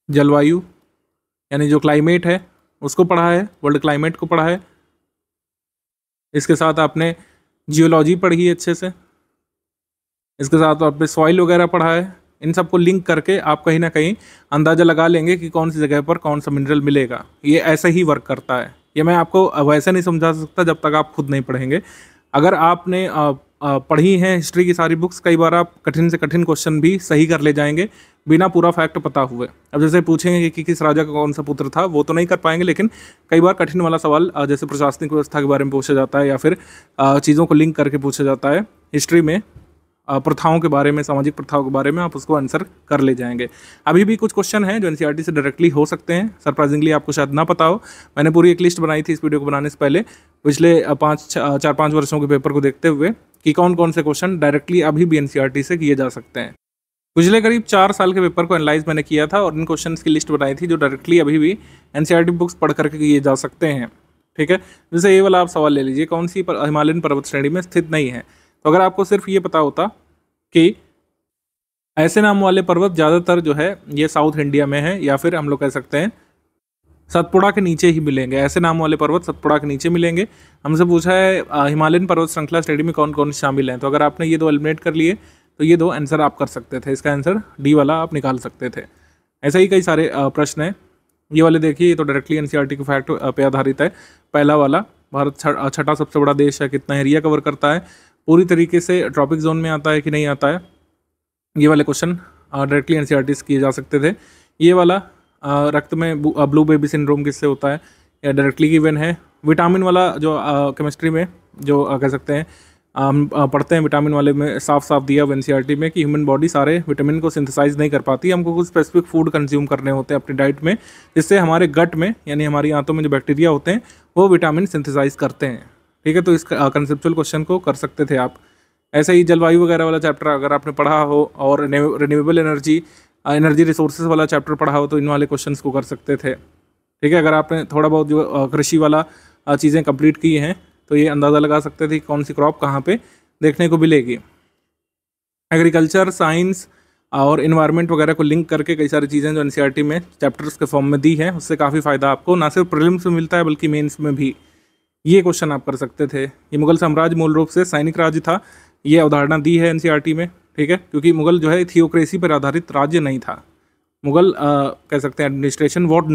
Speaker 2: जलवायु यानी जो क्लाइमेट है उसको पढ़ा है, वर्ल्ड क्लाइमेट को पढ़ा है, इसके साथ आपने जियोलॉजी पढ़ी है अच्छे से, इसके साथ आपने सॉइल वगैरह पढ़ा है। इन सबको लिंक करके आप कहीं ना कहीं अंदाज़ा लगा लेंगे कि कौन सी जगह पर कौन सा मिनरल मिलेगा। ये ऐसे ही वर्क करता है, ये मैं आपको वैसे नहीं समझा सकता जब तक आप खुद नहीं पढ़ेंगे। अगर आपने पढ़ी हैं हिस्ट्री की सारी बुक्स, कई बार आप कठिन से कठिन क्वेश्चन भी सही कर ले जाएंगे बिना पूरा फैक्ट पता हुए। अब जैसे पूछेंगे कि किस राजा का कौन सा पुत्र था, वो तो नहीं कर पाएंगे, लेकिन कई बार कठिन वाला सवाल जैसे प्रशासनिक व्यवस्था के बारे में पूछा जाता है, या फिर चीज़ों को लिंक करके पूछा जाता है हिस्ट्री में, प्रथाओं के बारे में, सामाजिक प्रथाओं के बारे में, आप उसको आंसर कर ले जाएंगे। अभी भी कुछ क्वेश्चन हैं जो एनसीईआरटी से डायरेक्टली हो सकते हैं, सरप्राइजिंगली आपको शायद ना पता हो। मैंने पूरी एक लिस्ट बनाई थी इस वीडियो को बनाने से पहले, पिछले 4-5 वर्षों के पेपर को देखते हुए, कि कौन कौन से क्वेश्चन डायरेक्टली अभी भी एनसीईआरटी से किए जा सकते हैं। पिछले करीब 4 साल के पेपर को एनालाइज मैंने किया था और इन क्वेश्चंस की लिस्ट बनाई थी जो डायरेक्टली अभी भी एनसीईआरटी बुक्स पढ़ करके किए जा सकते हैं। ठीक है, जैसे ये वाला आप सवाल ले लीजिए, कौन सी हिमालयन पर्वत श्रेणी में स्थित नहीं है। तो अगर आपको सिर्फ ये पता होता कि ऐसे नाम वाले पर्वत ज़्यादातर जो है ये साउथ इंडिया में है, या फिर हम लोग कह सकते हैं सतपुड़ा के नीचे ही मिलेंगे, ऐसे नाम वाले पर्वत सतपुड़ा के नीचे मिलेंगे। हमसे पूछा है हिमालयन पर्वत श्रृंखला श्रेणी में कौन कौन शामिल हैं, तो अगर आपने ये 2 एलिमिनेट कर लिए तो ये 2 आंसर आप कर सकते थे, इसका आंसर डी वाला आप निकाल सकते थे। ऐसे ही कई सारे प्रश्न हैं। ये वाले देखिए, ये तो डायरेक्टली एनसीईआरटी के फैक्ट पे आधारित है। पहला वाला, भारत छठा सबसे बड़ा देश है, कितना एरिया कवर करता है, पूरी तरीके से ट्रॉपिक जोन में आता है कि नहीं आता है। ये वाले क्वेश्चन डायरेक्टली एनसीईआरटी से किए जा सकते थे। ये वाला रक्त में ब्लू बेबी सिंड्रोम किससे होता है, या डायरेक्टली गिवन है। विटामिन वाला जो केमिस्ट्री में जो कह सकते हैं हम पढ़ते हैं, विटामिन वाले में साफ साफ दिया हुआ एनसीईआरटी में कि ह्यूमन बॉडी सारे विटामिन को सिंथेसाइज नहीं कर पाती, हमको कुछ स्पेसिफिक फूड कंज्यूम करने होते हैं अपनी डाइट में, जिससे हमारे गट में यानी हमारी आंतों में जो बैक्टीरिया होते हैं वो विटामिन सिंथेसाइज करते हैं। ठीक है, तो इस कंसेप्चुअल क्वेश्चन को कर सकते थे आप। ऐसे ही जलवायु वगैरह वाला चैप्टर अगर आपने पढ़ा हो, और रिन्यूएबल एनर्जी रिसोर्सेज वाला चैप्टर पढ़ा हो, तो इन वाले क्वेश्चंस को कर सकते थे। ठीक है, अगर आपने थोड़ा बहुत जो कृषि वाला चीज़ें कंप्लीट की हैं तो ये अंदाज़ा लगा सकते थे कि कौन सी क्रॉप कहाँ पे देखने को मिलेगी। एग्रीकल्चर, साइंस और इन्वायरमेंट वगैरह को लिंक करके कई सारी चीज़ें जो एनसीईआरटी में चैप्टर्स के फॉर्म में दी है, उससे काफ़ी फ़ायदा आपको ना सिर्फ प्रीलिम्स में मिलता है बल्कि मेंस में भी। ये क्वेश्चन आप कर सकते थे। ये मुगल साम्राज्य मूल रूप से सैनिक राज्य था, ये अवधारणा दी है एनसीईआरटी में। ठीक है, क्योंकि मुगल जो है थियोक्रेसी पर आधारित राज्य नहीं था। मुगल कह सकते हैं administration what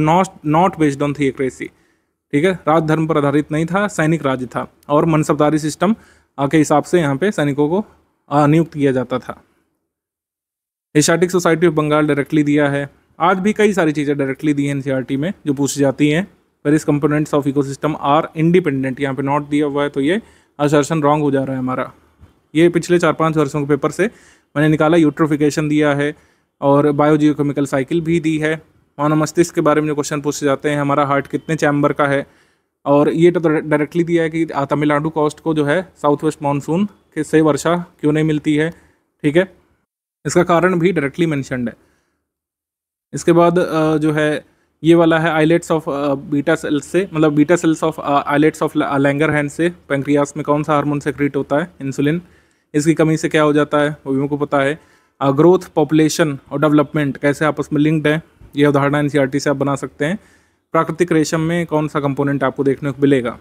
Speaker 2: not based on theocracy. ठीक है, राज धर्म पर आधारित नहीं था, सैनिक राज्य था, और मनसबदारी सिस्टम के हिसाब से यहाँ पे सैनिकों को नियुक्त किया जाता था। Asiatic Society of Bengal directly दिया है। आज भी कई सारी चीज़ें डायरेक्टली दी हैं एनसीईआरटी में जो पूछी जाती हैं। Various components of ecosystem are independent, यहाँ पे नॉट दिया हुआ है तो ये असर्शन रॉन्ग हो जा रहा है हमारा। ये पिछले 4-5 वर्षों के पेपर से मैंने निकाला। यूट्रोफिकेशन दिया है और बायोजियोकेमिकल साइकिल भी दी है। मानव मस्तिष्क के बारे में जो क्वेश्चन पूछे जाते हैं, हमारा हार्ट कितने चैम्बर का है, और ये तो डायरेक्टली दिया है कि तमिलनाडु कोस्ट को जो है साउथ वेस्ट मानसून के से वर्षा क्यों नहीं मिलती है। ठीक है, इसका कारण भी डायरेक्टली मेंशन्ड है। इसके बाद जो है ये वाला है आइलेट्स ऑफ बीटा सेल्स से, मतलब beta cells of islets of Langerhans से पैंक्रियास में कौन सा हार्मोन सेक्रेट होता है, इंसुलिन। इसकी कमी से क्या हो जाता है वो भी मेरे को पता है। ग्रोथ, पॉपुलेशन और डेवलपमेंट कैसे आपस में लिंक्ड है, ये अवधारणा एनसीईआरटी से आप बना सकते हैं। प्राकृतिक रेशम में कौन सा कंपोनेंट आपको देखने को मिलेगा।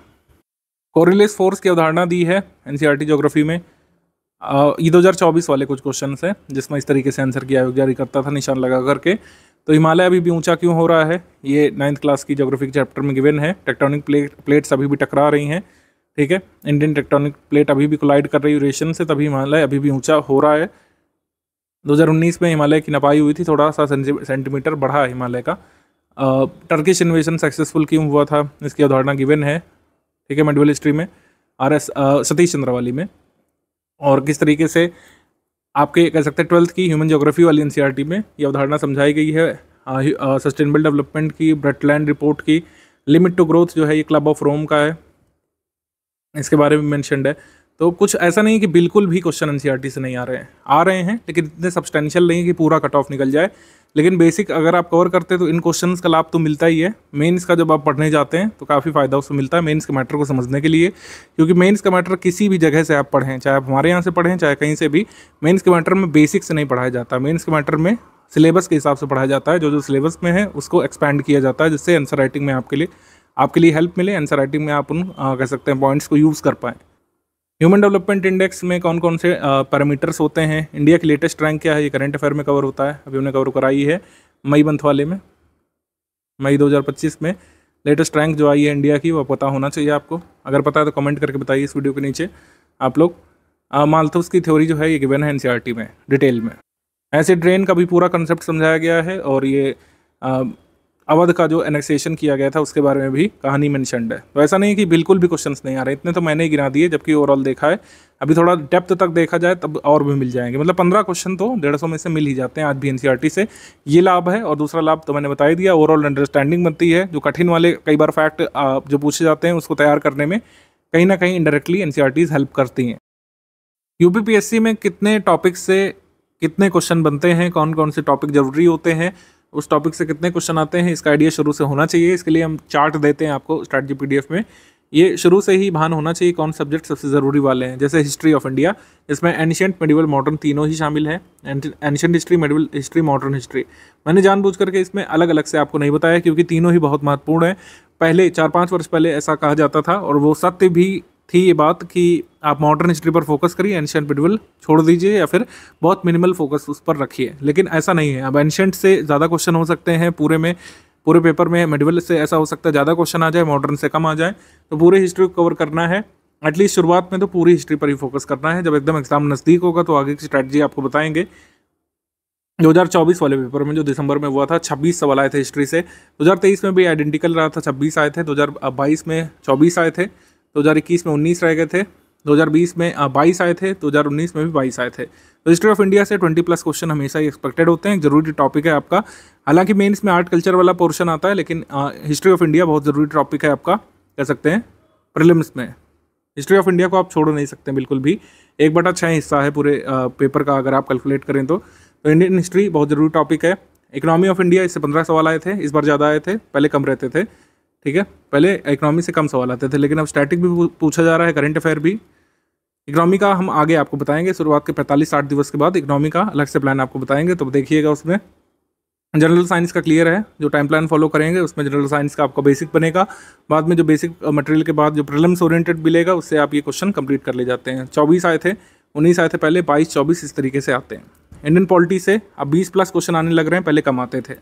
Speaker 2: कोरिलेस फोर्स की अवधारणा दी है एनसीईआरटी ज्योग्राफी में। ये 2024 वाले कुछ क्वेश्चन है जिसमें इस तरीके से आंसर की आयोग जारी करता था निशान लगा करके। तो हिमालय अभी भी ऊंचा क्यों हो रहा है, ये 9th क्लास की ज्योग्राफी चैप्टर में गिवन है। टेक्टोनिक प्लेट्स अभी भी टकरा रही हैं, ठीक है। इंडियन टेक्टोनिक प्लेट अभी भी कोलाइड कर रही है यूरेशियन से, तभी हिमालय अभी भी ऊंचा हो रहा है। 2019 में हिमालय की नपाई हुई थी, थोड़ा सा सेंटीमीटर बढ़ा है हिमालय का। टर्किश इन्वेजन सक्सेसफुल क्यों हुआ था, इसकी अवधारणा गिवन है, ठीक है, मेडिवल हिस्ट्री में, RS सतीश चंद्रावाली में। और किस तरीके से आपके कह सकते हैं 12th की ह्यूमन ज्योग्राफी वाली एनसीईआरटी में ये अवधारणा समझाई गई है सस्टेनेबल डेवलपमेंट की, ब्रेटलैंड रिपोर्ट की। लिमिट टू ग्रोथ जो है ये क्लब ऑफ रोम का है, इसके बारे में मेंशन्ड है। तो कुछ ऐसा नहीं कि बिल्कुल भी क्वेश्चन एनसीईआरटी से नहीं आ रहे हैं, लेकिन इतने सब्सटेंशियल नहीं कि पूरा कट ऑफ निकल जाए। लेकिन बेसिक अगर आप कवर करते हैं तो इन क्वेश्चंस का लाभ तो मिलता ही है। मेंस का जब आप पढ़ने जाते हैं तो काफ़ी फायदा उसमें मिलता है मेंस के मैटर को समझने के लिए, क्योंकि मेंस का मैटर किसी भी जगह से आप पढ़ें, चाहे आप हमारे यहाँ से पढ़ें चाहे कहीं से भी, मेंस के मैटर में बेसिक से नहीं पढ़ाया जाता। मेंस के मैटर में सिलेबस के हिसाब से पढ़ाया जाता है, जो सिलेबस में है उसको एक्सपैंड किया जाता है, जिससे आंसर राइटिंग में आपके लिए हेल्प मिले, आंसर राइटिंग में आप उन कह सकते हैं पॉइंट्स को यूज़ कर पाएँ। ह्यूमन डेवलपमेंट इंडेक्स में कौन कौन से पैरामीटर्स होते हैं, इंडिया की लेटेस्ट रैंक क्या है, ये करंट अफेयर में कवर होता है, अभी हमने कवर कराई है मई मंथ वाले में। मई 2025 में लेटेस्ट रैंक जो आई है इंडिया की वो पता होना चाहिए आपको। अगर पता है तो कमेंट करके बताइए इस वीडियो के नीचे आप लोग। माल्थस की थ्योरी जो है ये गिवन है एनसीईआरटी में डिटेल में। एसिड रेन का भी पूरा कंसेप्ट समझाया गया है, और ये अवध का जो एनेक्सेशन किया गया था उसके बारे में भी कहानी मेंशन्ड है। तो ऐसा नहीं है कि बिल्कुल भी क्वेश्चंस नहीं आ रहे, इतने तो मैंने ही गिना दिए, जबकि ओवरऑल देखा है। अभी थोड़ा डेप्थ तक देखा जाए तब और भी मिल जाएंगे, मतलब 15 क्वेश्चन तो 150 में से मिल ही जाते हैं आज भी एनसीईआरटी से। ये लाभ है, और दूसरा लाभ तो मैंने बता ही दिया, ओवरऑल अंडरस्टैंडिंग बनती है। जो कठिन वाले कई बार फैक्ट जो पूछे जाते हैं उसको तैयार करने में कहीं ना कहीं इनडायरेक्टली एनसीईआरटीज हेल्प करती हैं। यूपीपीएससी में कितने टॉपिक से कितने क्वेश्चन बनते हैं, कौन कौन से टॉपिक जरूरी होते हैं, उस टॉपिक से कितने क्वेश्चन आते हैं, इसका आइडिया शुरू से होना चाहिए। इसके लिए हम चार्ट देते हैं आपको स्ट्रैटेजी पीडीएफ में। ये शुरू से ही भान होना चाहिए कौन सब्जेक्ट सबसे ज़रूरी वाले हैं। जैसे हिस्ट्री ऑफ इंडिया, इसमें एंशिएंट, मेडिवल, मॉडर्न तीनों ही शामिल हैं। Ancient history, medieval history, modern history. मैंने जानबूझ करके इसमें अलग अलग से आपको नहीं बताया, क्योंकि तीनों ही बहुत महत्वपूर्ण है। पहले 4-5 वर्ष पहले ऐसा कहा जाता था, और वो सत्य भी थी ये बात कि आप मॉडर्न हिस्ट्री पर फोकस करिए, एंशिएंट मेडिवल छोड़ दीजिए, या फिर बहुत मिनिमल फोकस उस पर रखिए। लेकिन ऐसा नहीं है, अब एंशिएंट से ज़्यादा क्वेश्चन हो सकते हैं पूरे पेपर में। मेडिवल से ऐसा हो सकता है ज़्यादा क्वेश्चन आ जाए, मॉडर्न से कम आ जाए। तो पूरे हिस्ट्री को कवर करना है, एटलीस्ट शुरुआत में तो पूरी हिस्ट्री पर ही फोकस करना है। जब एकदम एग्जाम नज़दीक होगा तो आगे की स्ट्रैटेजी आपको बताएंगे। 2024 वाले पेपर में जो दिसंबर में हुआ था 26 सवाल आए थे हिस्ट्री से। 2023 में भी आइडेंटिकल रहा था, 26 आए थे। 2022 में 24 आए थे, 2021 में 19 रह गए थे, 2020 में 22 आए थे, 2019 में भी 22 आए थे। तो हिस्ट्री ऑफ इंडिया से 20+ क्वेश्चन हमेशा ही एक्सपेक्टेड होते हैं, जरूरी टॉपिक है आपका। हालांकि मेंस में आर्ट कल्चर वाला पोर्शन आता है, लेकिन हिस्ट्री ऑफ इंडिया बहुत ज़रूरी टॉपिक है आपका, कह सकते हैं प्रीलिम्स में। हिस्ट्री ऑफ इंडिया को आप छोड़ नहीं सकते बिल्कुल भी, 1/6 हिस्सा है पूरे पेपर का अगर आप कैलकुलेट करें तो इंडियन हिस्ट्री बहुत ज़रूरी टॉपिक है। इकोनॉमी ऑफ इंडिया, इससे 15 सवाल आए थे, इस बार ज़्यादा आए थे, पहले कम रहते थे, ठीक है। पहले इकोनॉमी से कम सवाल आते थे, लेकिन अब स्टैटिक भी पूछा जा रहा है, करंट अफेयर भी। इकोनॉमी का हम आगे आपको बताएंगे, शुरुआत के 45-60 दिवस के बाद इकोनॉमी का अलग से प्लान आपको बताएंगे, तो देखिएगा उसमें। जनरल साइंस का क्लियर है, जो टाइम प्लान फॉलो करेंगे उसमें जनरल साइंस का आपका बेसिक बनेगा। बाद में जो बेसिक मटेरियल के बाद जो प्रीलिम्स ओरिएंटेड मिलेगा उससे आप ये क्वेश्चन कंप्लीट कर ले जाते हैं। 24 आए थे, 19 आए थे पहले, 22-24 इस तरीके से आते हैं। इंडियन पॉलिटी से अब 20+ क्वेश्चन आने लग रहे हैं, पहले कम आते थे।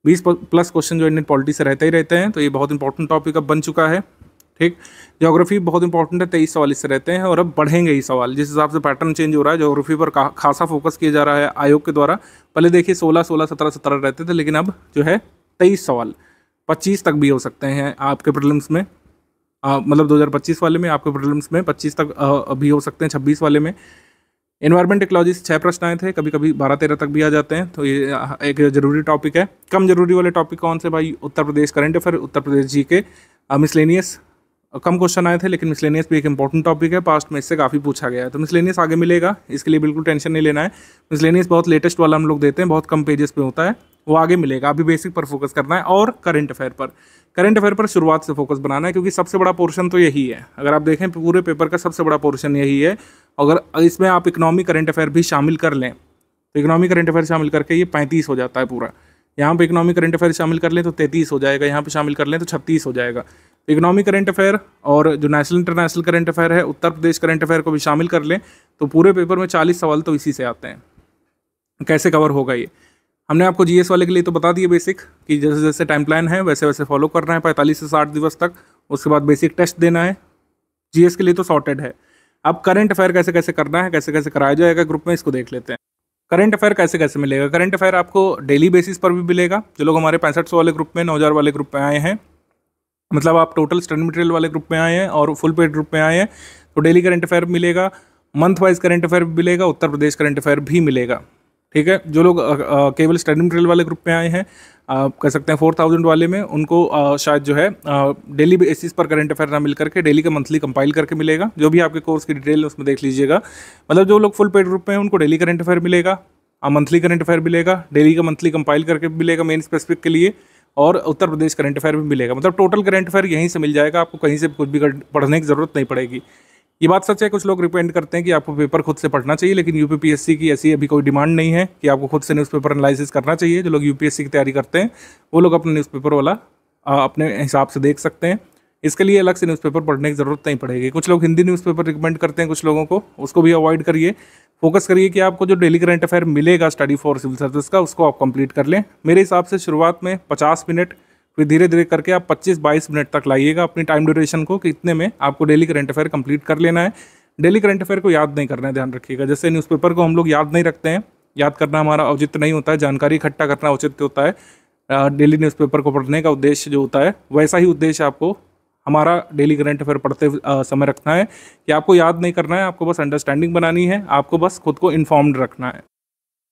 Speaker 2: 20+ क्वेश्चन जो इंडियन पॉलिटी से रहते ही रहते हैं, तो ये बहुत इंपॉर्टेंट टॉपिक अब बन चुका है, ठीक। ज्योग्राफी बहुत इंपॉर्टेंट है, 23 सवाल इससे रहते हैं, और अब बढ़ेंगे ही सवाल जिस हिसाब से पैटर्न चेंज हो रहा है। ज्योग्राफी पर खासा फोकस किया जा रहा है आयोग के द्वारा। पहले देखिए 16, 17 रहते थे, लेकिन अब जो है 23 सवाल, 25 तक भी हो सकते हैं आपके प्रीलिम्स में। मतलब 2025 वाले में आपके प्रीलिम्स में 25 तक भी हो सकते हैं, 26 वाले में। एनवायरमेंट इकोलॉजी से 6 प्रश्न आए थे, कभी कभी 12-13 तक भी आ जाते हैं, तो ये एक जरूरी टॉपिक है। कम जरूरी वाले टॉपिक कौन से भाई? Uttar Pradesh current affair, Uttar Pradesh GK, miscellaneous कम क्वेश्चन आए थे, लेकिन मिसलेनियस भी एक इंपॉर्टेंट टॉपिक है, पास्ट में इससे काफ़ी पूछा गया है, तो मिसलेनियस आगे मिलेगा, इसके लिए बिल्कुल टेंशन नहीं लेना है। मिसलेनियस बहुत लेटेस्ट वाला हम लोग देते हैं, बहुत कम पेजेस पे होता है, वो आगे मिलेगा। अभी बेसिक पर फोकस करना है और करंट अफेयर पर शुरुआत से फोकस बनाना है, क्योंकि सबसे बड़ा पोर्शन तो यही है। अगर आप देखें पूरे पेपर का सबसे बड़ा पोर्शन यही है। अगर इसमें आप इकोनॉमी करंट अफेयर भी शामिल कर लें तो इकोनॉमी करंट अफेयर शामिल करके ये 35 हो जाता है पूरा। यहाँ पे इकोनॉमी करंट अफेयर शामिल कर लें तो 33 हो जाएगा, यहाँ पे शामिल कर लें तो 36 हो जाएगा। तो इकोनॉमी करंट अफेयर और जो नेशनल इंटरनेशनल करंट अफेयर है, उत्तर प्रदेश करंट अफेयर को भी शामिल कर लें तो पूरे पेपर में 40 सवाल तो इसी से आते हैं। कैसे कवर होगा ये हमने आपको जीएस वाले के लिए तो बता दिए बेसिक, कि जैसे जैसे टाइम प्लान है वैसे वैसे फॉलो करना है 45 से 60 दिवस तक। उसके बाद बेसिक टेस्ट देना है। जीएस के लिए तो सॉर्टेड है। अब करंट अफेयर कैसे कैसे करना है, कैसे कैसे कराया जाएगा ग्रुप में, इसको देख लेते हैं। करंट अफेयर कैसे कैसे मिलेगा। करंट अफेयर आपको डेली बेसिस पर भी मिलेगा। जो लोग हमारे 6500 वाले ग्रुप में 9000 वाले ग्रुप में आए हैं, मतलब आप टोटल स्टडी मटेरियल वाले ग्रुप में आए हैं और फुल पेड ग्रुप में आए हैं, तो डेली करंट अफेयर मिलेगा, मंथ वाइज करंट अफेयर भी मिलेगा, उत्तर प्रदेश करंट अफेयर भी मिलेगा। ठीक है। जो लोग केवल स्टडी मटेरियल वाले ग्रुप में आए हैं, कह सकते हैं 4000 वाले में, उनको शायद जो है डेली बेसिस पर करंट अफेयर ना मिल करके डेली का मंथली कंपाइल करके मिलेगा। जो भी आपके कोर्स की डिटेल है उसमें देख लीजिएगा। मतलब जो लोग फुल पेड ग्रुप में हैं उनको डेली करंट अफेयर मिलेगा, मंथली करंट अफेयर मिलेगा, डेली का मंथली कंपाइल करके मिलेगा मेन स्पेसिफिक के लिए, और उत्तर प्रदेश करंट अफेयर भी मिलेगा। मतलब टोटल करंट अफेयर यहीं से मिल जाएगा, आपको कहीं से कुछ भी पढ़ने की ज़रूरत नहीं पड़ेगी। ये बात सच है। कुछ लोग रिकमेंड करते हैं कि आपको पेपर खुद से पढ़ना चाहिए, लेकिन यूपीपीएससी की ऐसी अभी कोई डिमांड नहीं है कि आपको खुद से न्यूज़पेपर एनालिसिस करना चाहिए। जो लोग यूपीएससी की तैयारी करते हैं वो लोग अपने न्यूज़पेपर वाला अपने हिसाब से देख सकते हैं। इसके लिए अलग से न्यूज़पेपर पढ़ने की ज़रूरत नहीं पड़ेगी। कुछ लोग हिंदी न्यूज़पेपर रिकमेंड करते हैं कुछ लोगों को, उसको भी अवॉइड करिए। फोकस करिए कि आपको जो डेली करंट अफेयर मिलेगा स्टडी फॉर सिविल सर्विस का, उसको आप कंप्लीट कर लें। मेरे हिसाब से शुरुआत में 50 मिनट, फिर धीरे धीरे करके आप 25-22 मिनट तक लाइएगा अपनी टाइम ड्यूरेशन को, कि इतने में आपको डेली करंट अफेयर कंप्लीट कर लेना है। डेली करंट अफेयर को याद नहीं करना है, ध्यान रखिएगा। जैसे न्यूज़पेपर को हम लोग याद नहीं रखते हैं, याद करना हमारा औचित्य नहीं होता है, जानकारी इकट्ठा करना औचित्य होता है। डेली न्यूज़पेपर को पढ़ने का उद्देश्य जो होता है, वैसा ही उद्देश्य आपको हमारा डेली करंट अफेयर पढ़ते समय रखना है, कि आपको याद नहीं करना है, आपको बस अंडरस्टैंडिंग बनानी है, आपको बस खुद को इन्फॉर्म्ड रखना है।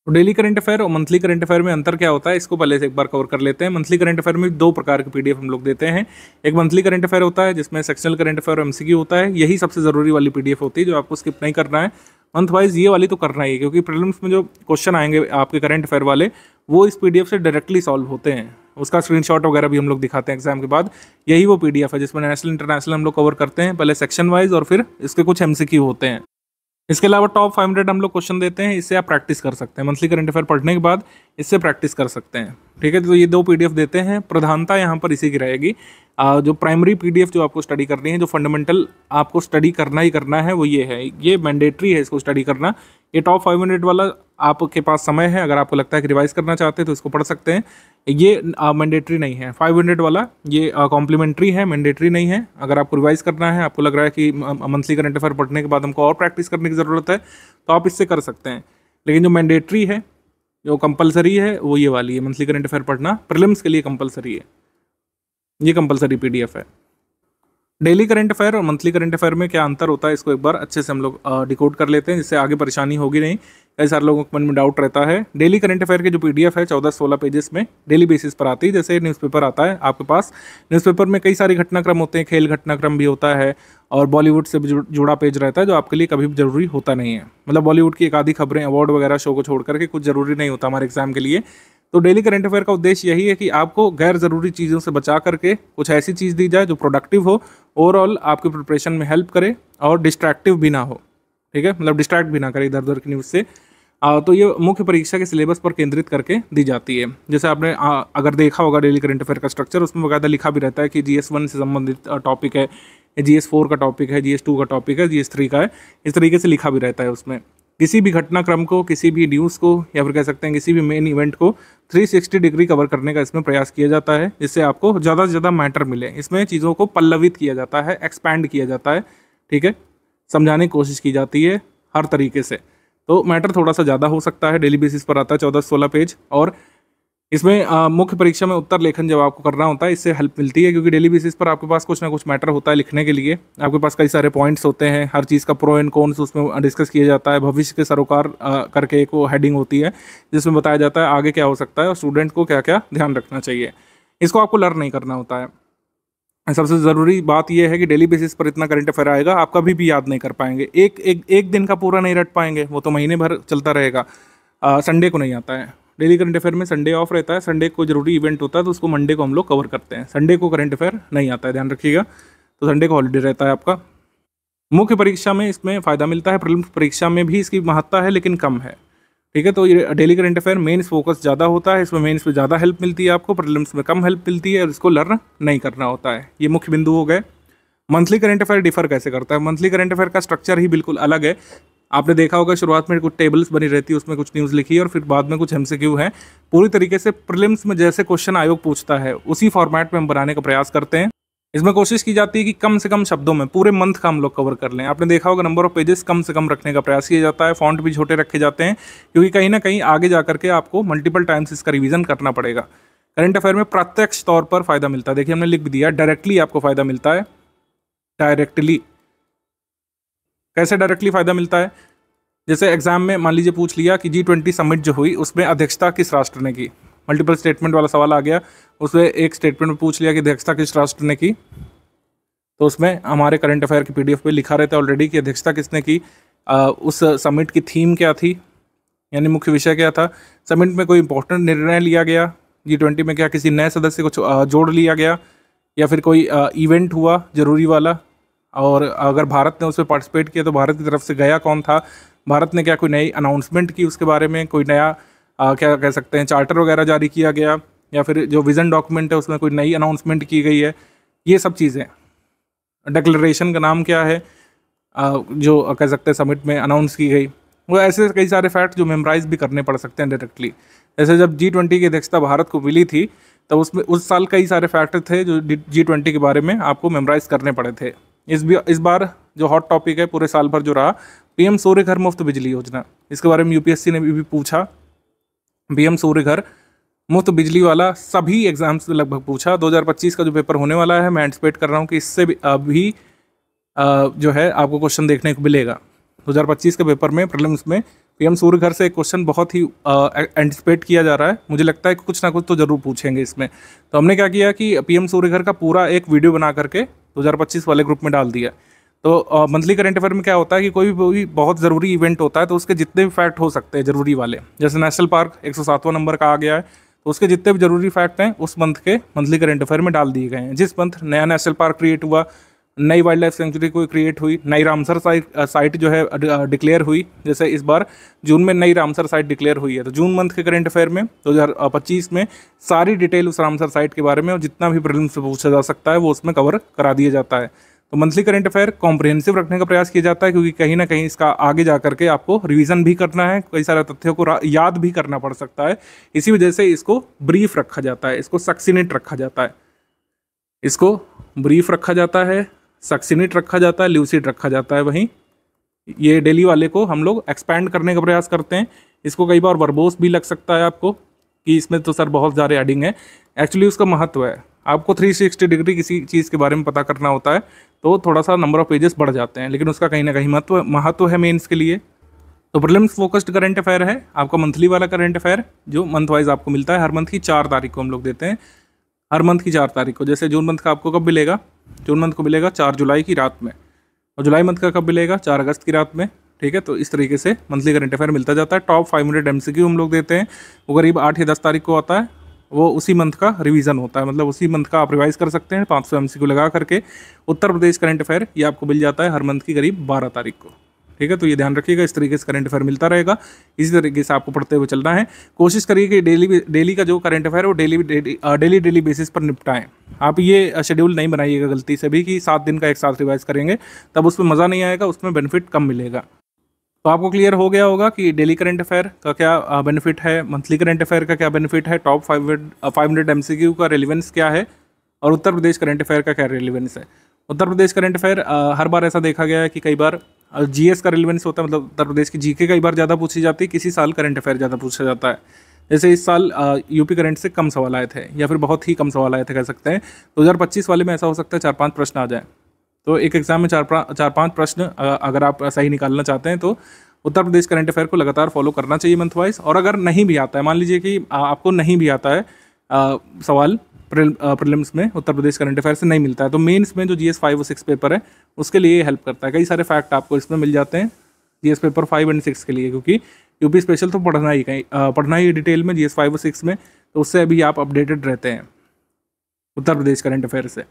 Speaker 2: तो डेली करंट अफेयर और मंथली करंट अफेयर में अंतर क्या होता है, इसको पहले से एक बार कवर कर लेते हैं। मंथली करंट अफेयर में 2 प्रकार के पीडीएफ हम लोग देते हैं। एक मंथली करंट अफेयर होता है जिसमें सेक्शनल करंट अफेयर और एमसीक्यू होता है। यही सबसे ज़रूरी वाली पीडीएफ होती है जो आपको स्किप नहीं करना है। मंथ वाइज ये वाली तो करना ही है, क्योंकि प्रीलिम्स में जो क्वेश्चन आएंगे आपके करंट अफेयर वाले, वो इस पीडीएफ से डायरेक्टली सॉल्व होते हैं। उसका स्क्रीनशॉट वगैरह भी हम लोग दिखाते हैं एग्जाम के बाद। यही वो पीडीएफ है जिसमें नेशनल इंटरनेशनल हम लोग कवर करते हैं, पहले सेक्शन वाइज और फिर इसके कुछ एमसीक्यू होते हैं। इसके अलावा टॉप 500 हम लोग क्वेश्चन देते हैं, इससे आप प्रैक्टिस कर सकते हैं। मंथली करंट अफेयर पढ़ने के बाद इससे प्रैक्टिस कर सकते हैं। ठीक है। तो ये 2 पीडीएफ देते हैं। प्रधानता यहाँ पर इसी की रहेगी। जो प्राइमरी पीडीएफ जो आपको स्टडी करनी है, जो फंडामेंटल आपको स्टडी करना ही करना है, वो ये है। ये मैंडेटरी है इसको स्टडी करना। ये टॉप 500 वाला आपके पास समय है, अगर आपको लगता है कि रिवाइज करना चाहते हैं तो इसको पढ़ सकते हैं। ये मैंडेटरी नहीं है। 500 वाला ये कॉम्प्लीमेंट्री है, मैंडेटरी नहीं है। अगर आपको रिवाइज करना है, आपको लग रहा है कि मंथली करंट अफेयर पढ़ने के बाद हमको और प्रैक्टिस करने की ज़रूरत है, तो आप इससे कर सकते हैं। लेकिन जो मैंडेटरी है, जो कंपलसरी है, वो ये वाली है। मंथली करंट अफेयर पढ़ना प्रीलिम्स के लिए कंपलसरी है। ये कंपलसरी पीडीएफ है। डेली करंट अफेयर और मंथली करंट अफेयर में क्या अंतर होता है, इसको एक बार अच्छे से हम लोग डिकोड कर लेते हैं, जिससे आगे परेशानी होगी नहीं। कई सारे लोगों के मन में डाउट रहता है। डेली करंट अफेयर की जो पीडीएफ है 14-16 पेजेस में डेली बेसिस पर आती है। जैसे न्यूज़पेपर आता है आपके पास, न्यूज़पेपर में कई सारे घटनाक्रम होते हैं, खेल घटनाक्रम भी होता है और बॉलीवुड से भी जुड़ा पेज रहता है, जो आपके लिए कभी भी जरूरी होता नहीं है। मतलब बॉलीवुड की एक आधी खबरें, अवार्ड वगैरह शो को छोड़ करके कुछ जरूरी नहीं होता हमारे एग्जाम के लिए। तो डेली करंट अफेयर का उद्देश्य यही है कि आपको गैर ज़रूरी चीज़ों से बचा करके कुछ ऐसी चीज़ दी जाए जो प्रोडक्टिव हो, ओवरऑल आपके प्रिपरेशन में हेल्प करे और डिस्ट्रैक्टिव भी ना हो। ठीक है। मतलब डिस्ट्रैक्ट भी ना करे इधर उधर की न्यूज़ से। तो ये मुख्य परीक्षा के सिलेबस पर केंद्रित करके दी जाती है। जैसे आपने अगर देखा होगा डेली करंट अफेयर का स्ट्रक्चर, उसमें बकायदा लिखा भी रहता है कि GS1 से संबंधित टॉपिक है, GS4 का टॉपिक है, GS2 का टॉपिक है, GS3 का है। इस तरीके से लिखा भी रहता है उसमें। किसी भी घटनाक्रम को, किसी भी न्यूज़ को, या फिर कह सकते हैं किसी भी मेन इवेंट को 360 डिग्री कवर करने का इसमें प्रयास किया जाता है, जिससे आपको ज़्यादा से ज़्यादा मैटर मिले। इसमें चीज़ों को पल्लवित किया जाता है, एक्सपैंड किया जाता है। ठीक है। समझाने की कोशिश की जाती है हर तरीके से, तो मैटर थोड़ा सा ज़्यादा हो सकता है। डेली बेसिस पर आता है 14-16 पेज, और इसमें मुख्य परीक्षा में उत्तर लेखन जब आपको करना होता है, इससे हेल्प मिलती है, क्योंकि डेली बेसिस पर आपके पास कुछ ना कुछ मैटर होता है लिखने के लिए। आपके पास कई सारे पॉइंट्स होते हैं, हर चीज़ का प्रो एंड कॉन्स उसमें डिस्कस किया जाता है। भविष्य के सरोकार करके एक वो हेडिंग होती है जिसमें बताया जाता है आगे क्या हो सकता है और स्टूडेंट को क्या क्या ध्यान रखना चाहिए। इसको आपको लर्न नहीं करना होता है। सबसे ज़रूरी बात यह है कि डेली बेसिस पर इतना करंट अफेयर आएगा, आप कभी भी याद नहीं कर पाएंगे। एक दिन का पूरा नहीं रट पाएंगे, वो तो महीने भर चलता रहेगा। संडे को नहीं आता है। डेली करंट अफेयर में संडे ऑफ रहता है, संडे को जरूरी इवेंट होता है तो उसको मंडे को हम लोग कवर करते हैं। संडे को करंट अफेयर नहीं आता है, ध्यान रखिएगा, तो संडे को हॉलीडे रहता है आपका। मुख्य परीक्षा में इसमें फ़ायदा मिलता है, प्रीलिम्स परीक्षा में भी इसकी महत्ता है लेकिन कम है, ठीक है। तो ये daily current affair mains focus ज़्यादा होता है, इसमें मेंस में ज़्यादा हेल्प मिलती है आपको, प्रीलिम्स में कम हेल्प मिलती है और इसको लर्न नहीं करना होता है। ये मुख्य बिंदु हो गए। मंथली करंट अफेयर डिफर कैसे करता है? मंथली करंट अफेयर का स्ट्रक्चर ही बिल्कुल अलग है। आपने देखा होगा शुरुआत में कुछ टेबल्स बनी रहती है, उसमें कुछ न्यूज़ लिखी है और फिर बाद में कुछ एमसीक्यू है। पूरी तरीके से प्रीलिम्स में जैसे क्वेश्चन आयोग पूछता है उसी फॉर्मेट में हम बनाने का प्रयास करते हैं। इसमें कोशिश की जाती है कि कम से कम शब्दों में पूरे मंथ का हम लोग कवर कर लें। आपने देखा होगा नंबर ऑफ पेजेस कम से कम रखने का प्रयास किया जाता है, फॉन्ट भी छोटे रखे जाते हैं, क्योंकि कहीं ना कहीं आगे जा करके आपको मल्टीपल टाइम्स इसका रिवीजन करना पड़ेगा। करंट अफेयर में प्रत्यक्ष तौर पर फायदा मिलता है, देखिए हमने लिख भी दिया, डायरेक्टली आपको फायदा मिलता है। डायरेक्टली कैसे डायरेक्टली फायदा मिलता है? जैसे एग्जाम में मान लीजिए पूछ लिया कि G20 समिट जो हुई उसमें अध्यक्षता किस राष्ट्र ने की, मल्टीपल स्टेटमेंट वाला सवाल आ गया, उसमें एक स्टेटमेंट में पूछ लिया कि अध्यक्षता किस राष्ट्र ने की, तो उसमें हमारे करंट अफेयर की PDF पे लिखा रहता है ऑलरेडी कि अध्यक्षता किसने की, उस समिट की थीम क्या थी, यानी मुख्य विषय क्या था, समिट में कोई इंपॉर्टेंट निर्णय लिया गया, G20 में क्या किसी नए सदस्य को जोड़ लिया गया या फिर कोई इवेंट हुआ जरूरी वाला, और अगर भारत ने उसमें पार्टिसिपेट किया तो भारत की तरफ से गया कौन था, भारत ने क्या कोई नई अनाउंसमेंट की उसके बारे में, कोई नया क्या कह सकते हैं चार्टर वगैरह जारी किया गया, या फिर जो विजन डॉक्यूमेंट है उसमें कोई नई अनाउंसमेंट की गई है, ये सब चीज़ें। डिक्लेरेशन का नाम क्या है जो कह सकते हैं समिट में अनाउंस की गई, वो ऐसे कई सारे फैक्ट जो मेमोराइज भी करने पड़ सकते हैं डायरेक्टली। जैसे जब G20 की अध्यक्षता भारत को मिली थी तब उसमें उस साल कई सारे फैक्ट थे जो G20 के बारे में आपको मेमोराइज करने पड़े थे। इस बार जो हॉट टॉपिक है पूरे साल भर जो रहा, PM सूर्य घर मुफ्त बिजली योजना, इसके बारे में UPSC ने भी पूछा। PM सूर्य घर मुफ्त बिजली वाला सभी एग्जाम्स में लगभग पूछा। 2025 का जो पेपर होने वाला है मैं एंटिसिपेट कर रहा हूँ कि इससे भी जो है आपको क्वेश्चन देखने को मिलेगा। 2025 के पेपर में प्रीलिम्स में PM सूर्य घर से एक क्वेश्चन बहुत ही एंटिसिपेट किया जा रहा है, मुझे लगता है कि कुछ ना कुछ तो जरूर पूछेंगे इसमें। तो हमने क्या किया कि PM सूर्य घर का पूरा एक वीडियो बना करके 2025 वाले ग्रुप में डाल दिया। तो मंथली करंट अफेयर में क्या होता है कि कोई भी बहुत ज़रूरी इवेंट होता है तो उसके जितने भी फैक्ट हो सकते हैं ज़रूरी वाले, जैसे नेशनल पार्क 107वां नंबर का आ गया है तो उसके जितने भी जरूरी फैक्ट हैं उस मंथ के मंथली करंट अफेयर में डाल दिए गए हैं। जिस मंथ नया नेशनल पार्क क्रिएट हुआ, नई वाइल्ड लाइफ सेंचुरी कोई क्रिएट हुई, नई रामसर साइट जो है डिक्लेयर हुई, जैसे इस बार जून में नई रामसर साइट डिक्लेयर हुई है, तो जून मंथ के करंट अफेयर में 2025 में सारी डिटेल उस रामसर साइट के बारे में और जितना भी प्रीलिम्स से पूछा जा सकता है वो उसमें कवर करा दिया जाता है। तो मंथली करंट अफेयर कॉम्प्रिहेंसिव रखने का प्रयास किया जाता है, क्योंकि कहीं ना कहीं इसका आगे जा करके आपको रिवीजन भी करना है, कई सारे तथ्यों को याद भी करना पड़ सकता है। इसी वजह से इसको ब्रीफ रखा जाता है, इसको सक्सिनेट रखा जाता है, इसको ब्रीफ रखा जाता है, सक्सिनेट रखा जाता है, ल्यूसिड रखा जाता है। वहीं ये डेली वाले को हम लोग एक्सपैंड करने का प्रयास करते हैं। इसको कई बार वर्बोस भी लग सकता है आपको कि इसमें तो सर बहुत ज़्यादा एडिंग है, एक्चुअली उसका महत्व है। आपको 360 डिग्री किसी चीज़ के बारे में पता करना होता है तो थोड़ा सा नंबर ऑफ पेजेस बढ़ जाते हैं, लेकिन उसका कहीं ना कहीं महत्व है मेंस के लिए। तो प्रीलिम्स फोकस्ड करंट अफेयर है आपका मंथली वाला करंट अफेयर, जो मंथ वाइज आपको मिलता है। हर मंथ की 4 तारीख को हम लोग देते हैं, हर मंथ की 4 तारीख को। जैसे जून मंथ का आपको कब मिलेगा? जून मंथ को मिलेगा 4 जुलाई की रात में, और जुलाई मंथ का कब मिलेगा? 4 अगस्त की रात में, ठीक है। तो इस तरीके से मंथली करंट अफेयर मिलता जाता है। टॉप 500 MCQ हम लोग देते हैं, वो करीब 8 या 10 तारीख को आता है, वो उसी मंथ का रिवीजन होता है, मतलब उसी मंथ का आप रिवाइज कर सकते हैं 500 MCQ लगा करके। उत्तर प्रदेश करंट अफेयर ये आपको मिल जाता है हर मंथ की करीब 12 तारीख को, ठीक है। तो ये ध्यान रखिएगा, इस तरीके से करंट अफेयर मिलता रहेगा, इसी तरीके से आपको पढ़ते हुए चलना है। कोशिश करिए कि डेली का जो करंट अफेयर है वो डेली बेसिस पर निपटाएं। आप ये शेड्यूल नहीं बनाइएगा गलती से भी कि 7 दिन का एक साथ रिवाइज करेंगे, तब उसमें मज़ा नहीं आएगा, उसमें बेनिफिट कम मिलेगा। तो आपको क्लियर हो गया होगा कि डेली करंट अफेयर का क्या बेनिफिट है, मंथली करंट अफेयर का क्या बेनिफिट है, टॉप 500 MCQ का रेलिवेंस क्या है, और उत्तर प्रदेश करंट अफेयर का क्या रेलिवेंस है। उत्तर प्रदेश करंट अफेयर हर बार ऐसा देखा गया है कि कई बार GS का रेलिवेंस होता है, मतलब उत्तर प्रदेश की GK कई बार ज़्यादा पूछी जाती है, किसी साल करंट अफेयर ज़्यादा पूछा जाता है। जैसे इस साल यूपी करंट से कम सवाल आए थे, या फिर बहुत ही कम सवाल आए थे कह सकते हैं। 2025 वाले में ऐसा हो सकता है 4-5 प्रश्न आ जाए, तो एक एग्जाम में 4-5 प्रश्न अगर आप सही निकालना चाहते हैं तो उत्तर प्रदेश करंट अफेयर को लगातार फॉलो करना चाहिए मंथ वाइज। और अगर नहीं भी आता है, मान लीजिए कि आपको नहीं भी आता है सवाल प्रीलिम्स में उत्तर प्रदेश करंट अफेयर से नहीं मिलता है, तो मेंस में जो GS 5 और 6 पेपर है उसके लिए हेल्प करता है। कई सारे फैक्ट आपको इसमें मिल जाते हैं GS पेपर 5 और 6 के लिए, क्योंकि यूपी स्पेशल तो पढ़ना ही डिटेल में GS 5 और 6 में, तो उससे अभी आप अपडेटेड रहते हैं उत्तर प्रदेश करंट अफेयर से।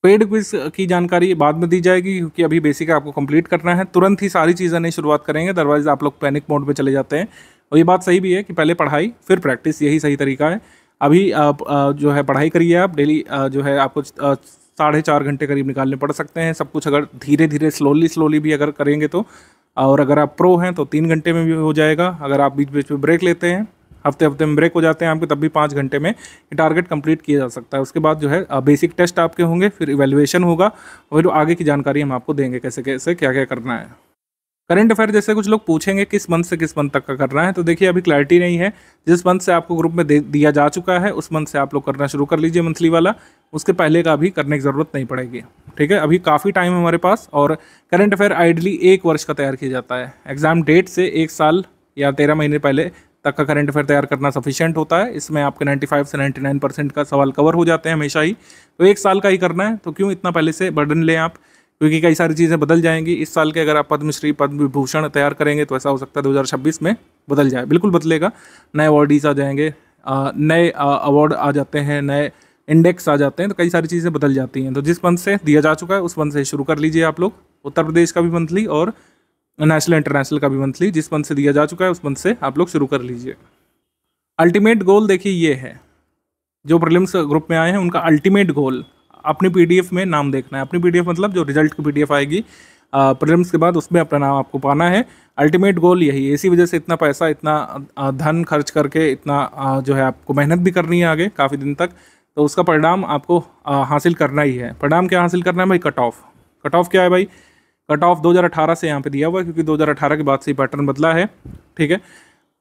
Speaker 2: पेड क्विज की जानकारी बाद में दी जाएगी क्योंकि अभी बेसिक आपको कंप्लीट करना है, तुरंत ही सारी चीज़ें नहीं शुरुआत करेंगे, अदरवाइज आप लोग पैनिक मोड पे चले जाते हैं। और ये बात सही भी है कि पहले पढ़ाई फिर प्रैक्टिस, यही सही तरीका है। अभी आप जो है पढ़ाई करिए, आप डेली जो है आपको 4.5 घंटे करीब निकालने पड़ सकते हैं। सब कुछ अगर धीरे धीरे स्लोली भी अगर करेंगे तो, और अगर आप प्रो हैं तो 3 घंटे में भी हो जाएगा। अगर आप बीच बीच में ब्रेक लेते हैं, हफ्ते में ब्रेक हो जाते हैं आपके, तब भी 5 घंटे में ये टारगेट कंप्लीट किया जा सकता है। उसके बाद जो है बेसिक टेस्ट आपके होंगे, फिर इवैल्यूएशन होगा, और फिर आगे की जानकारी हम आपको देंगे कैसे कैसे क्या क्या करना है। करंट अफेयर जैसे कुछ लोग पूछेंगे किस मंथ से किस मंथ तक का करना है, तो देखिए अभी क्लैरिटी नहीं है। जिस मंथ से आपको ग्रुप में दिया जा चुका है उस मंथ से आप लोग करना शुरू कर लीजिए मंथली वाला, उसके पहले का भी करने की ज़रूरत नहीं पड़ेगी। ठीक है, अभी काफ़ी टाइम है हमारे पास। और करंट अफेयर आइडली 1 वर्ष का तैयार किया जाता है। एग्जाम डेट से 1 साल या 13 महीने पहले तक का करंट अफेयर तैयार करना सफिशिएंट होता है। इसमें आपके 95 से 99% का सवाल कवर हो जाते हैं हमेशा ही। तो 1 साल का ही करना है, तो क्यों इतना पहले से बर्डन लें आप, क्योंकि कई सारी चीज़ें बदल जाएंगी इस साल के। अगर आप पद्मश्री पद्म विभूषण तैयार करेंगे तो ऐसा हो सकता है 2026 में बदल जाए, बिल्कुल बदलेगा। नए अवॉर्डीज आ जाएंगे, नए अवार्ड आ जाते हैं, नए इंडेक्स आ जाते हैं, तो कई सारी चीज़ें बदल जाती हैं। तो जिस मंथ से दिया जा चुका है उस मंथ से शुरू कर लीजिए आप लोग, उत्तर प्रदेश का भी मंथली और नेशनल इंटरनेशनल का भी मंथली। जिस मंथ से दिया जा चुका है उस मंथ से आप लोग शुरू कर लीजिए। अल्टीमेट गोल देखिए ये है, जो प्रीलिम्स ग्रुप में आए हैं उनका अल्टीमेट गोल अपनी PDF में नाम देखना है। अपनी PDF मतलब जो रिजल्ट की PDF आएगी प्रीलिम्स के बाद, उसमें अपना नाम आपको पाना है। अल्टीमेट गोल यही है, इसी वजह से इतना पैसा, इतना धन खर्च करके, इतना जो है आपको मेहनत भी करनी है आगे काफ़ी दिन तक, तो उसका परिणाम आपको हासिल करना ही है। परिणाम क्या हासिल करना है भाई? Cut off. कट ऑफ क्या है भाई? कट ऑफ 2018 से यहाँ पे दिया हुआ है, क्योंकि 2018 के बाद से ही पैटर्न बदला है। ठीक है,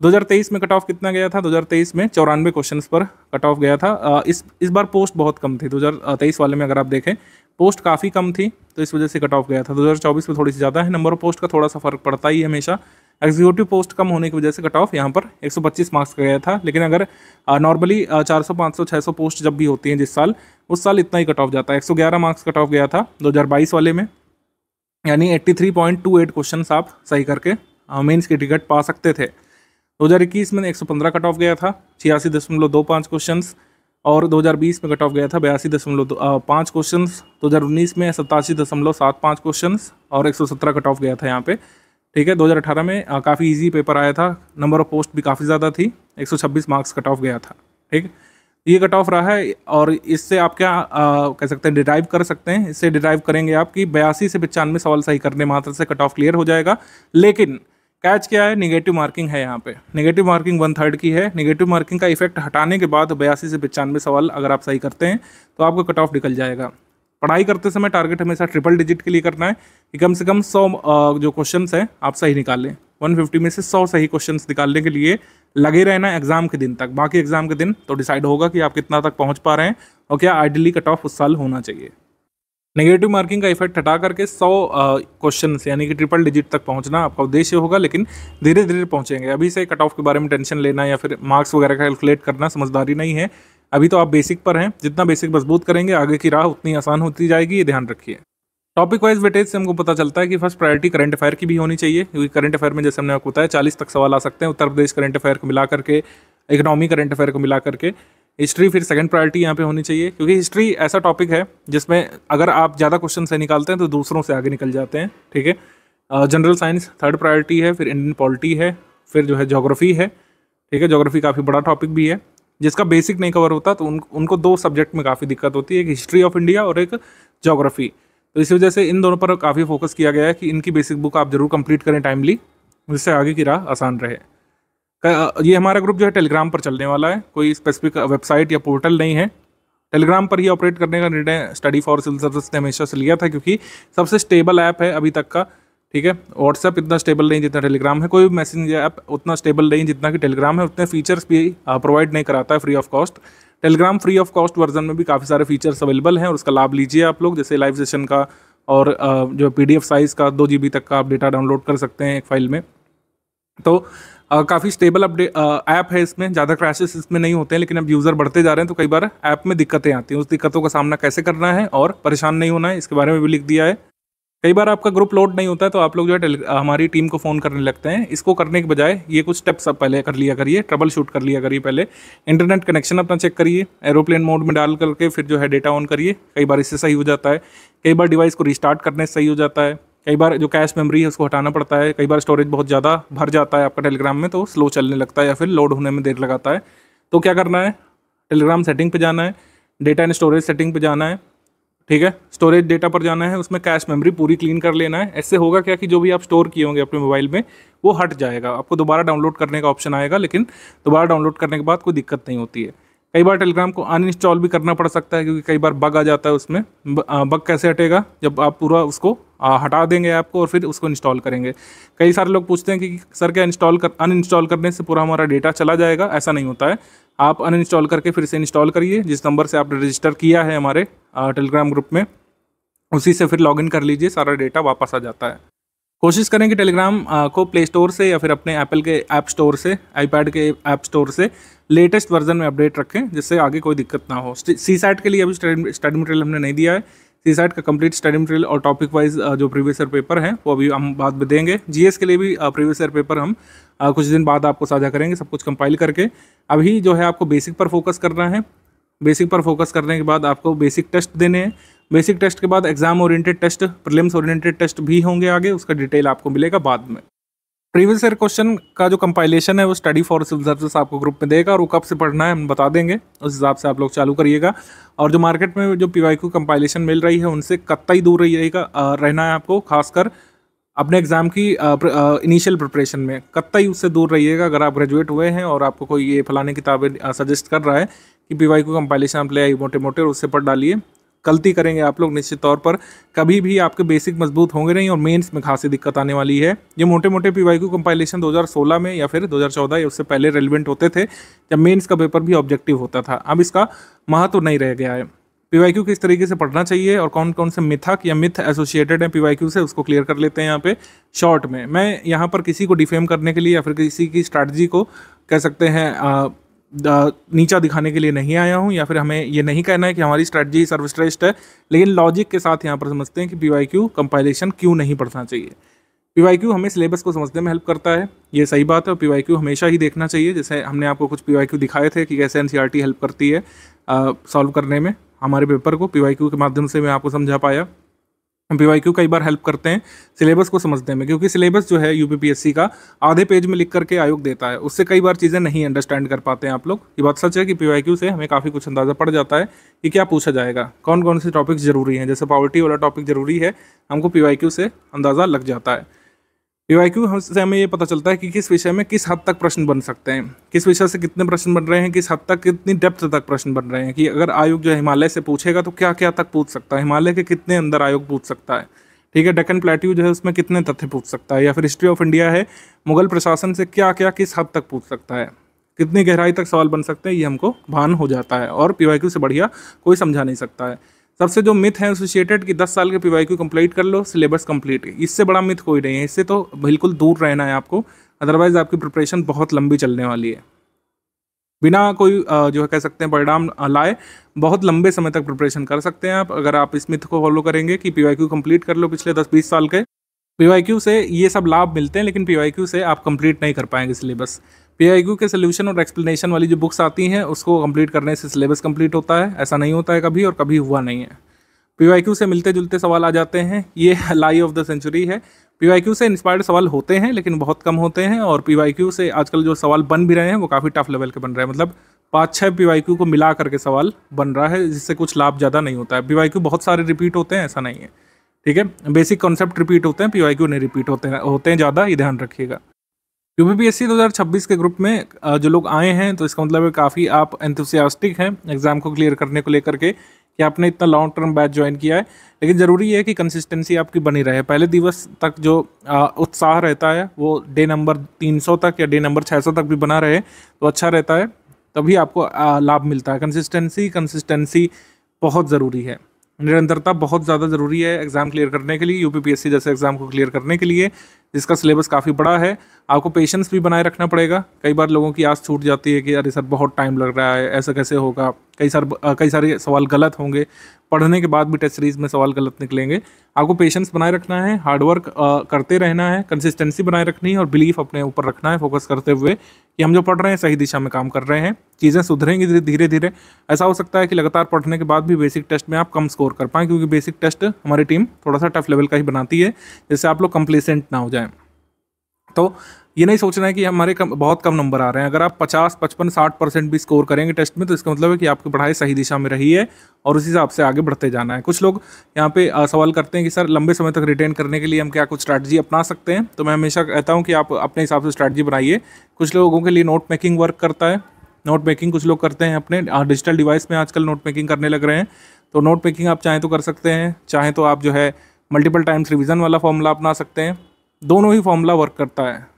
Speaker 2: 2023 में कट ऑफ कितना गया था? 2023 में 94 क्वेश्चंस पर कट ऑफ गया था। इस बार पोस्ट बहुत कम थी 2023 वाले में, अगर आप देखें पोस्ट काफ़ी कम थी, तो इस वजह से कट ऑफ गया था। 2024 में थोड़ी सी ज़्यादा है, नंबर ऑफ पोस्ट का थोड़ा सा फर्क पड़ता ही है हमेशा। एग्जीक्यूटिव पोस्ट कम होने की वजह से कट ऑफ यहाँ पर 125 मार्क्स का गया था। लेकिन अगर नॉर्मली 400, 500, 600 पोस्ट जब भी होती हैं जिस साल, उस साल इतना ही कट ऑफ जाता है। 111 मार्क्स कट ऑफ गया था 2022 वाले में, यानी 83.28 क्वेश्चन आप सही करके मेंस की टिकट पा सकते थे। 2021 में 115 कट ऑफ गया था, 86.25 क्वेश्चंस, और 2020 में कट ऑफ गया था 82.5 क्वेश्चंस। 2019 में 87.75 क्वेश्चंस और 117 कट ऑफ गया था यहाँ पे। ठीक है, 2018 में काफ़ी इजी पेपर आया था, नंबर ऑफ पोस्ट भी काफ़ी ज़्यादा थी, 126 मार्क्स कट ऑफ गया था। ठीक, ये कट ऑफ रहा है, और इससे आप क्या कह सकते हैं, डिराइव कर सकते हैं। इससे डिराइव करेंगे आप कि 82 से 95 सवाल सही करने मात्र से कट ऑफ क्लियर हो जाएगा। लेकिन कैच क्या है? नेगेटिव मार्किंग है यहाँ पे। नेगेटिव मार्किंग 1/3 की है। नेगेटिव मार्किंग का इफेक्ट हटाने के बाद 82 से 95 सवाल अगर आप सही करते हैं तो आपका कट ऑफ निकल जाएगा। पढ़ाई करते समय टारगेट हमेशा ट्रिपल डिजिट के लिए करना है कि कम से कम 100 जो क्वेश्चंस हैं आप सही निकालें। 150 में से 100 सही क्वेश्चंस निकालने के लिए लगे रहना एग्जाम के दिन तक। बाकी एग्जाम के दिन तो डिसाइड होगा कि आप कितना तक पहुँच पा रहे हैं और क्या आइडियली कट ऑफ उस साल होना चाहिए। नेगेटिव मार्किंग का इफेक्ट हटा करके 100 क्वेश्चन यानी कि ट्रिपल डिजिट तक पहुंचना आपका उद्देश्य होगा, लेकिन धीरे धीरे पहुंचेंगे। अभी से कट ऑफ के बारे में टेंशन लेना या फिर मार्क्स वगैरह का कैलकुलेट करना समझदारी नहीं है। अभी तो आप बेसिक पर हैं, जितना बेसिक मजबूत करेंगे आगे की राह उतनी आसान होती जाएगी, ये ध्यान रखिए। टॉपिक वाइज वेटेज से हमको पता चलता है कि फर्स्ट प्रायोरिटी करंट अफेयर की भी होनी चाहिए, क्योंकि करंट अफेयर में जैसे हमने आपको बताया 40 तक सवाल आ सकते हैं उत्तर प्रदेश करंट अफेयर को मिला करके, इकोनॉमी करंट अफेयर को मिला करके। हिस्ट्री फिर सेकंड प्रायोरिटी यहाँ पे होनी चाहिए, क्योंकि हिस्ट्री ऐसा टॉपिक है जिसमें अगर आप ज़्यादा क्वेश्चन से निकालते हैं तो दूसरों से आगे निकल जाते हैं। ठीक है, जनरल साइंस थर्ड प्रायोरिटी है, फिर इंडियन पॉलिटी है, फिर जो है ज्योग्राफी है। ठीक है, ज्योग्राफी काफ़ी बड़ा टॉपिक भी है, जिसका बेसिक नहीं कवर होता तो उनको 2 सब्जेक्ट में काफ़ी दिक्कत होती है, एक हिस्ट्री ऑफ इंडिया और एक ज्योग्राफी। तो इसी वजह से इन दोनों पर काफ़ी फोकस किया गया है कि इनकी बेसिक बुक आप जरूर कंप्लीट करें टाइमली, जिससे आगे की राह आसान रहे। ये हमारा ग्रुप जो है टेलीग्राम पर चलने वाला है, कोई स्पेसिफिक वेबसाइट या पोर्टल नहीं है। टेलीग्राम पर ही ऑपरेट करने का निर्णय स्टडी फॉर सिविल सर्विस ने हमेशा से लिया था, क्योंकि सबसे स्टेबल ऐप है अभी तक का। ठीक है, व्हाट्सएप इतना स्टेबल नहीं जितना टेलीग्राम है, कोई भी मैसेजिंग ऐप उतना स्टेबल नहीं जितना कि टेलीग्राम है। उतने फीचर्स भी प्रोवाइड नहीं कराता है free of cost. Telegram free of cost version में भी काफ़ी सारे फीचर्स अवेलेबल हैं और उसका लाभ लीजिए आप लोग, जैसे लाइव सेशन का और जो PDF साइज़ का 2 GB तक का आप डेटा डाउनलोड कर सकते हैं एक फाइल में। तो काफ़ी स्टेबल ऐप है, इसमें ज़्यादा क्रैशेस इसमें नहीं होते हैं। लेकिन अब यूज़र बढ़ते जा रहे हैं तो कई बार ऐप में दिक्कतें आती हैं, उस दिक्कतों का सामना कैसे करना है और परेशान नहीं होना है, इसके बारे में भी लिख दिया है। कई बार आपका ग्रुप लोड नहीं होता है तो आप लोग जो है हमारी टीम को फ़ोन करने लगते हैं। इसको करने के बजाय ये कुछ स्टेप्स आप पहले कर लिया करिए, ट्रबल शूट कर लिया करिए। पहले इंटरनेट कनेक्शन अपना चेक करिए, एरोप्लेन मोड में डाल करके फिर जो है डेटा ऑन करिए। कई बार इससे सही हो जाता है, कई बार डिवाइस को रिस्टार्ट करने से सही हो जाता है, कई बार जो कैश मेमोरी है उसको हटाना पड़ता है, कई बार स्टोरेज बहुत ज़्यादा भर जाता है आपका टेलीग्राम में तो स्लो चलने लगता है या फिर लोड होने में देर लगाता है। तो क्या करना है, टेलीग्राम सेटिंग पे जाना है, डेटा एंड स्टोरेज सेटिंग पे जाना है, ठीक है, स्टोरेज डेटा पर जाना है, उसमें कैश मेमोरी पूरी क्लीन कर लेना है। ऐसे होगा क्या कि जो भी आप स्टोर किए होंगे अपने मोबाइल में वो हट जाएगा, आपको दोबारा डाउनलोड करने का ऑप्शन आएगा, लेकिन दोबारा डाउनलोड करने के बाद कोई दिक्कत नहीं होती है। कई बार टेलीग्राम को अनइंस्टॉल भी करना पड़ सकता है क्योंकि कई बार बग आ जाता है उसमें। बग कैसे हटेगा, जब आप पूरा उसको हटा देंगे ऐप को और फिर उसको इंस्टॉल करेंगे। कई सारे लोग पूछते हैं कि सर क्या अनइंस्टॉल करने से पूरा हमारा डेटा चला जाएगा? ऐसा नहीं होता है। आप अनइंस्टॉल करके फिर से इंस्टॉल करिए, जिस नंबर से आपने रजिस्टर किया है हमारे टेलीग्राम ग्रुप में उसी से फिर लॉगिन कर लीजिए, सारा डेटा वापस आ जाता है। कोशिश करें कि टेलीग्राम को प्ले स्टोर से या फिर अपने एप्पल के ऐप स्टोर से, आईपैड के ऐप स्टोर से लेटेस्ट वर्जन में अपडेट रखें, जिससे आगे कोई दिक्कत ना हो। सीसैट के लिए अभी स्टडी मटेरियल हमने नहीं दिया है। सीसैट का कंप्लीट स्टडी मटेरियल और टॉपिक वाइज जो प्रीवियस ईयर पेपर हैं वो अभी हम बाद में देंगे। जीएस के लिए भी प्रीवियस ईयर पेपर हम कुछ दिन बाद आपको साझा करेंगे, सब कुछ कंपाइल करके। अभी जो है आपको बेसिक पर फोकस करना है। बेसिक पर फोकस करने के बाद आपको बेसिक टेस्ट देने हैं। बेसिक टेस्ट के बाद exam oriented test, prelims oriented test भी होंगे आगे, उसका डिटेल आपको मिलेगा बाद में। प्रीवियस ईयर क्वेश्चन का जो कंपाइलेशन है वो स्टडी फॉर सिविल सर्विस आपको ग्रुप में देगा और वो कब से पढ़ना है हम बता देंगे, उस हिसाब से आप लोग चालू करिएगा। और जो मार्केट में जो पीवाईक्यू कंपाइलेशन मिल रही है उनसे कतई दूर रहिएगा, रहना है आपको। खासकर अपने एग्ज़ाम की इनिशियल प्रिपरेशन में कतई उससे दूर रहिएगा। अगर आप ग्रेजुएट हुए हैं और आपको कोई ये फलाने किताबें सजेस्ट कर रहा है कि पीवाईक्यू कंपाइलेशन आप ले आइए मोटे मोटे और उससे पढ़ डालिए, गलती करेंगे आप लोग निश्चित तौर पर। कभी भी आपके बेसिक मजबूत होंगे नहीं और मेंस में खासी दिक्कत आने वाली है। ये मोटे मोटे पीवाईक्यू कंपाइलेशन 2016 में या फिर 2014 या उससे पहले रेलिवेंट होते थे, जब मेंस का पेपर भी ऑब्जेक्टिव होता था। अब इसका महत्व नहीं रह गया है। पीवाईक्यू किस तरीके से पढ़ना चाहिए और कौन कौन से मिथक या मिथ एसोसिएटेड हैं पीवाईक्यू से, उसको क्लियर कर लेते हैं यहाँ पे शॉर्ट में। मैं यहाँ पर किसी को डिफेम करने के लिए या फिर किसी की स्ट्रैटेजी को कह सकते हैं नीचा दिखाने के लिए नहीं आया हूँ, या फिर हमें ये नहीं कहना है कि हमारी स्ट्रैटेजी सर्वश्रेष्ठ है, लेकिन लॉजिक के साथ यहाँ पर समझते हैं कि पीवाईक्यू कंपाइलेशन क्यों नहीं पढ़ना चाहिए। पीवाईक्यू हमें सिलेबस को समझने में हेल्प करता है, ये सही बात है। और पीवाईक्यू हमेशा ही देखना चाहिए। जैसे हमने आपको कुछ पीवाईक्यू दिखाए थे कि कैसे एनसीईआरटी हेल्प करती है सॉल्व करने में हमारे पेपर को, पीवाईक्यू के माध्यम से मैं आपको समझा पाया। पीवाईक्यू कई बार हेल्प करते हैं सिलेबस को समझने में, क्योंकि सिलेबस जो है यूपीपीएससी का आधे पेज में लिख करके आयोग देता है, उससे कई बार चीज़ें नहीं अंडरस्टैंड कर पाते हैं आप लोग। ये बात सच है कि पीवाईक्यू से हमें काफ़ी कुछ अंदाज़ा पड़ जाता है कि क्या पूछा जाएगा, कौन कौन से टॉपिक्स जरूरी हैं। जैसे पॉवर्टी वाला टॉपिक जरूरी है, हमको पीवाईक्यू से अंदाज़ा लग जाता है। पीवाईक्यू से हमें ये पता चलता है कि किस विषय में किस हद तक प्रश्न बन सकते हैं, किस विषय से कितने प्रश्न बन रहे हैं, किस हद तक कितनी डेप्थ तक प्रश्न बन रहे हैं। कि अगर आयोग जो है हिमालय से पूछेगा तो क्या क्या तक पूछ सकता है, हिमालय के कितने अंदर आयोग पूछ सकता है, ठीक है। डेक्कन प्लेट्यू जो है उसमें कितने तथ्य पूछ सकता है, या फिर हिस्ट्री ऑफ इंडिया है, मुगल प्रशासन से क्या क्या किस हद तक पूछ सकता है, कितनी गहराई तक सवाल बन सकते हैं, ये हमको भान हो जाता है। और पीवाईक्यू से बढ़िया कोई समझा नहीं सकता है। सबसे जो मिथ है एसोसिएटेड कि 10 साल के पीवाईक्यू कंप्लीट कर लो, सिलेबस कंप्लीट, इससे बड़ा मिथ कोई नहीं है। इससे तो बिल्कुल दूर रहना है आपको, अदरवाइज आपकी प्रिपरेशन बहुत लंबी चलने वाली है। बिना कोई जो है कह सकते हैं परिणाम लाए बहुत लंबे समय तक प्रिपरेशन कर सकते हैं आप, अगर आप इस मिथ को फॉलो करेंगे कि पीवाईक्यू कंप्लीट कर लो पिछले 10-20 साल के। पीवाईक्यू से ये सब लाभ मिलते हैं, लेकिन पीवाईक्यू से आप कंप्लीट नहीं कर पाएंगे सिलेबस। पीवाईक्यू के सोल्यूशन और एक्सप्लेनेशन वाली जो बुक्स आती हैं उसको कंप्लीट करने से सिलेबस कंप्लीट होता है, ऐसा नहीं होता है कभी, और कभी हुआ नहीं है। पीवाईक्यू से मिलते जुलते सवाल आ जाते हैं, ये लाई ऑफ द सेंचुरी है। पीवाईक्यू से इंस्पायर्ड सवाल होते हैं लेकिन बहुत कम होते हैं, और पीवाईक्यू से आजकल जो सवाल बन भी रहे हैं वो काफ़ी टफ लेवल के बन रहे हैं। मतलब 5-6 पीवाईक्यू को मिला करके सवाल बन रहा है, जिससे कुछ लाभ ज़्यादा नहीं होता है। पीवाईक्यू बहुत सारे रिपीट होते हैं, ऐसा नहीं है, ठीक है। बेसिक कॉन्सेप्ट रिपीट होते हैं, पीवाईक्यू नहीं रिपीट होते हैं ज़्यादा, ये ध्यान रखिएगा। यूपीपीएससी 2026 के ग्रुप में जो लोग आए हैं तो इसका मतलब काफ़ी आप एंथुसियास्टिक हैं एग्ज़ाम को क्लियर करने को लेकर के, कि आपने इतना लॉन्ग टर्म बैच ज्वाइन किया है। लेकिन ज़रूरी है कि कंसिस्टेंसी आपकी बनी रहे। पहले दिवस तक जो उत्साह रहता है वो डे नंबर 300 तक या डे नंबर 600 तक भी बना रहे तो अच्छा रहता है, तभी आपको लाभ मिलता है। कंसिस्टेंसी बहुत ज़रूरी है, निरंतरता बहुत ज़्यादा ज़रूरी है एग्ज़ाम क्लियर करने के लिए, यूपीपीएससी जैसे एग्ज़ाम को क्लियर करने के लिए। जिसका सिलेबस काफ़ी बड़ा है। आपको पेशेंस भी बनाए रखना पड़ेगा। कई बार लोगों की आस छूट जाती है कि अरे सर बहुत टाइम लग रहा है, ऐसा कैसे होगा, कई सारे सवाल गलत होंगे, पढ़ने के बाद भी टेस्ट सीरीज में सवाल गलत निकलेंगे। आपको पेशेंस बनाए रखना है, हार्डवर्क करते रहना है, कंसिस्टेंसी बनाए रखनी है और बिलीफ अपने ऊपर रखना है, फोकस करते हुए कि हम जो पढ़ रहे हैं सही दिशा में काम कर रहे हैं, चीज़ें सुधरेंगी धीरे धीरे। ऐसा हो सकता है कि लगातार पढ़ने के बाद भी बेसिक टेस्ट में आप कम स्कोर कर पाएँ, क्योंकि बेसिक टेस्ट हमारी टीम थोड़ा सा टफ लेवल का ही बनाती है, जिससे आप लोग कंप्लेसेंट ना हो जाएं। तो ये नहीं सोचना है कि हमारे बहुत कम नंबर आ रहे हैं। अगर आप 50, 55, 60% भी स्कोर करेंगे टेस्ट में, तो इसका मतलब है कि आपकी पढ़ाई सही दिशा में रही है और उसी हिसाब से आगे बढ़ते जाना है। कुछ लोग यहाँ पे सवाल करते हैं कि सर लंबे समय तक रिटेन करने के लिए हम क्या कुछ स्ट्रैटेजी अपना सकते हैं। तो मैं हमेशा कहता हूँ कि आप अपने हिसाब से स्ट्रैटेजी बनाइए। कुछ लोगों के लिए नोट मेकिंग वर्क करता है। नोट मेकिंग कुछ लोग करते हैं अपने डिजिटल डिवाइस में, आजकल नोट मेकिंग करने लग रहे हैं। तो नोट मेकिंग आप चाहें तो कर सकते हैं, चाहें तो आप जो है मल्टीपल टाइम्स रिविज़न वाला फॉर्मूला अपना सकते हैं। दोनों ही फॉर्मूला वर्क करता है।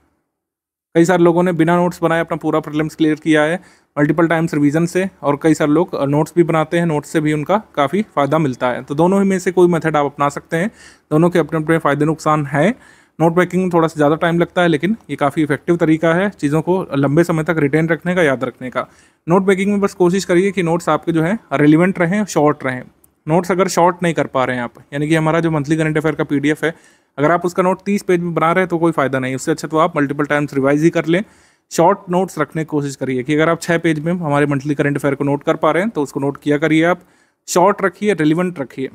Speaker 2: कई सारे लोगों ने बिना नोट्स बनाए अपना पूरा प्रीलिम्स क्लियर किया है मल्टीपल टाइम्स रिवीजन से, और कई सारे लोग नोट्स भी बनाते हैं, नोट्स से भी उनका काफ़ी फ़ायदा मिलता है। तो दोनों ही में से कोई मेथड आप अपना सकते हैं। दोनों के अपने अपने फ़ायदे नुकसान है। नोट मेकिंग में थोड़ा सा ज़्यादा टाइम लगता है, लेकिन ये काफ़ी इफेक्टिव तरीका है चीज़ों को लंबे समय तक रिटेन रखने का, याद रखने का। नोट मेकिंग में बस कोशिश करिए कि नोट्स आपके जो है रेलिवेंट रहें, शॉर्ट रहें। नोट्स अगर शॉर्ट नहीं कर पा रहे हैं आप, यानी कि हमारा जो मंथली करंट अफेयर का PDF है, अगर आप उसका नोट 30 पेज में बना रहे हैं तो कोई फ़ायदा नहीं। उससे अच्छा तो आप मल्टीपल टाइम्स रिवाइज ही कर लें। शॉर्ट नोट्स रखने की कोशिश करिए कि अगर आप 6 पेज में हमारे मंथली करंट अफेयर को नोट कर पा रहे हैं तो उसको नोट किया करिए। आप शॉर्ट रखिए, रिलेवेंट रखिए,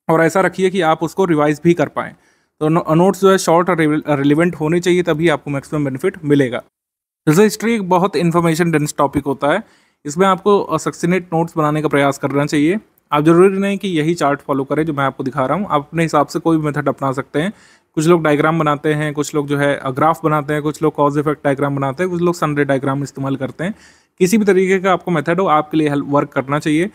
Speaker 2: और ऐसा रखिए कि आप उसको रिवाइज भी कर पाएँ। तो नोट्स जो है शॉर्ट और रिलेवेंट होने चाहिए, तभी आपको मैक्सिमम बेनिफिट मिलेगा। जैसे हिस्ट्री एक बहुत इन्फॉर्मेशन डेंस टॉपिक होता है, इसमें आपको सक्सेनेट नोट्स बनाने का प्रयास करना चाहिए। आप जरूरी नहीं कि यही चार्ट फॉलो करें जो मैं आपको दिखा रहा हूँ, आप अपने हिसाब से कोई भी मेथड अपना सकते हैं। कुछ लोग डायग्राम बनाते हैं, कुछ लोग जो है ग्राफ बनाते हैं, कुछ लोग कॉज इफेक्ट डायग्राम बनाते हैं, कुछ लोग सनरे डायग्राम इस्तेमाल करते हैं। किसी भी तरीके का आपको मेथड हो, आपके लिए वर्क करना चाहिए।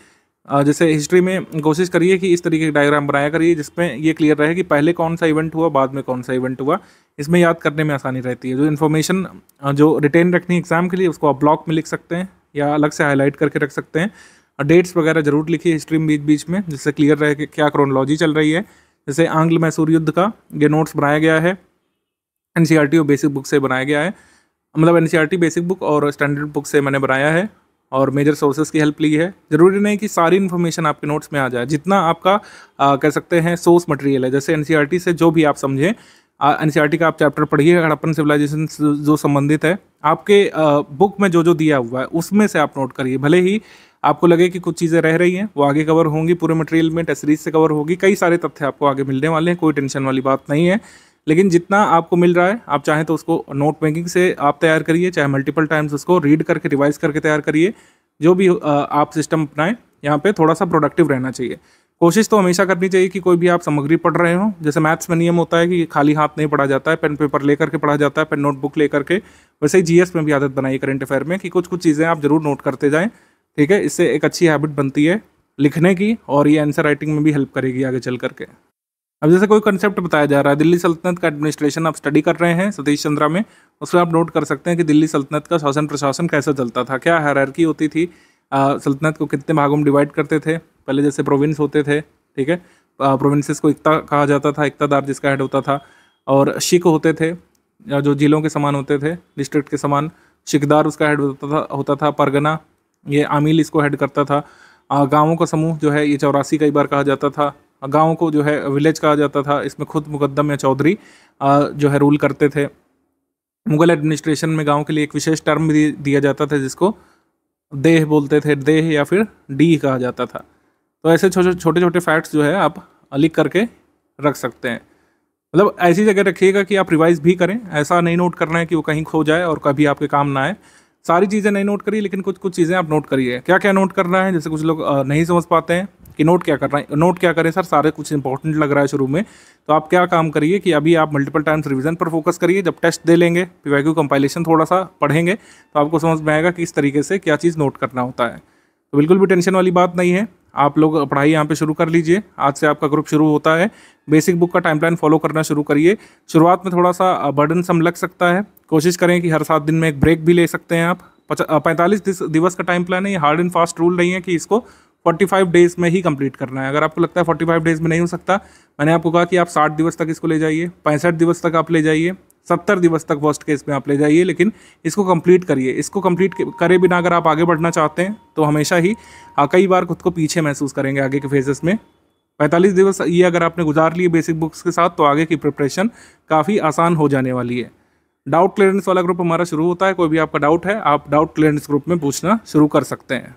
Speaker 2: जैसे हिस्ट्री में कोशिश करिए कि इस तरीके के डायग्राम बनाया करिए जिसमें ये क्लियर रहे कि पहले कौन सा इवेंट हुआ, बाद में कौन सा इवेंट हुआ। इसमें याद करने में आसानी रहती है। जो इन्फॉर्मेशन जो रिटेन रखनी एग्जाम के लिए, उसको आप ब्लॉक में लिख सकते हैं या अलग से हाईलाइट करके रख सकते हैं। डेट्स वगैरह जरूर लिखिए हिस्ट्री में बीच बीच में, जिससे क्लियर रहे कि क्या क्रोनोलॉजी चल रही है। जैसे आंग्ल मैसूर युद्ध का ये नोट्स बनाया गया है, NCERT और बेसिक बुक से बनाया गया है। मतलब NCERT बेसिक बुक और स्टैंडर्ड बुक से मैंने बनाया है और मेजर सोर्सेज की हेल्प ली है। जरूरी नहीं कि सारी इन्फॉर्मेशन आपके नोट्स में आ जाए, जितना आपका कह सकते हैं सोर्स मटेरियल है। जैसे NCERT से जो भी आप समझें, NCERT का आप चैप्टर पढ़िए, हड़प्पन सिविलाइजेशन जो संबंधित है, आपके बुक में जो जो दिया हुआ है उसमें से आप नोट करिए। भले ही आपको लगे कि कुछ चीज़ें रह रही हैं, वो आगे कवर होंगी, पूरे मटेरियल में टेस्ट सीरीज से कवर होगी। कई सारे तथ्य आपको आगे मिलने वाले हैं, कोई टेंशन वाली बात नहीं है। लेकिन जितना आपको मिल रहा है, आप चाहें तो उसको नोट मेकिंग से आप तैयार करिए, चाहे मल्टीपल टाइम्स उसको रीड करके रिवाइज करके तैयार करिए। जो भी आप सिस्टम अपनाएं, यहाँ पे थोड़ा सा प्रोडक्टिव रहना चाहिए। कोशिश तो हमेशा करनी चाहिए कि कोई भी आप सामग्री पढ़ रहे हो, जैसे मैथ्स में नियम होता है कि खाली हाथ नहीं पढ़ा जाता है, पेन पेपर लेकर के पढ़ा जाता है, पेन नोटबुक लेकर के। वैसे ही GS में भी आदत बनाई करंट अफेयर में कि कुछ कुछ चीज़ें आप जरूर नोट करते जाएं, ठीक है। इससे एक अच्छी हैबिट बनती है लिखने की, और ये आंसर राइटिंग में भी हेल्प करेगी आगे चल करके। अब जैसे कोई कंसेप्ट बताया जा रहा है, दिल्ली सल्तनत का एडमिनिस्ट्रेशन आप स्टडी कर रहे हैं सतीश चंद्रा में, उसमें आप नोट कर सकते हैं कि दिल्ली सल्तनत का शासन प्रशासन कैसे चलता था, क्या हायरार्की होती थी, सल्तनत को कितने भागों में डिवाइड करते थे। पहले जैसे प्रोविंस होते थे, ठीक है, प्रोविंसेस को इक्ता कहा जाता था, इक्तादार जिसका हेड होता था, और शिक होते थे जो जिलों के समान होते थे, डिस्ट्रिक्ट के समान। शिकदार उसका हेड होता था, परगना ये आमिल इसको हेड करता था। गाँवों का समूह जो है ये 84 कई बार कहा जाता था। गाँव को जो है विलेज कहा जाता था, इसमें खुद मुकद्दम या चौधरी जो है रूल करते थे। मुगल एडमिनिस्ट्रेशन में गाँव के लिए एक विशेष टर्म भी दिया जाता था जिसको देह बोलते थे, देह या फिर डी कहा जाता था। तो ऐसे छोटे छोटे फैक्ट्स जो है आप लिख करके रख सकते हैं। मतलब ऐसी जगह रखिएगा कि आप रिवाइज भी करें, ऐसा नहीं नोट करना है कि वो कहीं खो जाए और कभी आपके काम ना आए। सारी चीज़ें नहीं नोट करिए, लेकिन कुछ कुछ चीज़ें आप नोट करिए। क्या क्या नोट करना है, जैसे कुछ लोग नहीं समझ पाते हैं कि नोट क्या करना है। नोट क्या करें सर, सारे कुछ इंपॉर्टेंट लग रहा है शुरू में, तो आप क्या काम करिए कि अभी आप मल्टीपल टाइम्स रिवीजन पर फोकस करिए। जब टेस्ट दे लेंगे, PYQ कंपाइलेशन थोड़ा सा पढ़ेंगे, तो आपको समझ में आएगा कि इस तरीके से क्या चीज़ नोट करना होता है। तो बिल्कुल भी टेंशन वाली बात नहीं है। आप लोग पढ़ाई यहाँ पे शुरू कर लीजिए। आज से आपका ग्रुप शुरू होता है। बेसिक बुक का टाइमलाइन फॉलो करना शुरू करिए। शुरुआत में थोड़ा सा बर्डन सम लग सकता है, कोशिश करें कि हर 7 दिन में एक ब्रेक भी ले सकते हैं आप। 45 दिवस का टाइम प्लान है, ये हार्ड एंड फास्ट रूल नहीं है कि इसको 45 डेज में ही कंप्लीट करना है। अगर आपको लगता है 45 डेज में नहीं हो सकता, मैंने आपको कहा कि आप 60 दिवस तक इसको ले जाइए, 65 दिवस तक आप ले जाइए, 70 दिवस तक वर्स्ट केस में आप ले जाइए, लेकिन इसको कंप्लीट करिए। इसको कंप्लीट करे बिना अगर आप आगे बढ़ना चाहते हैं तो हमेशा ही कई बार खुद को पीछे महसूस करेंगे आगे के फेजेस में। 45 दिवस ये अगर आपने गुजार लिए बेसिक बुक्स के साथ, तो आगे की प्रिपरेशन काफ़ी आसान हो जाने वाली है। डाउट क्लियरेंस वाला ग्रुप हमारा शुरू होता है। कोई भी आपका डाउट है, आप डाउट क्लियरेंस ग्रुप में पूछना शुरू कर सकते हैं।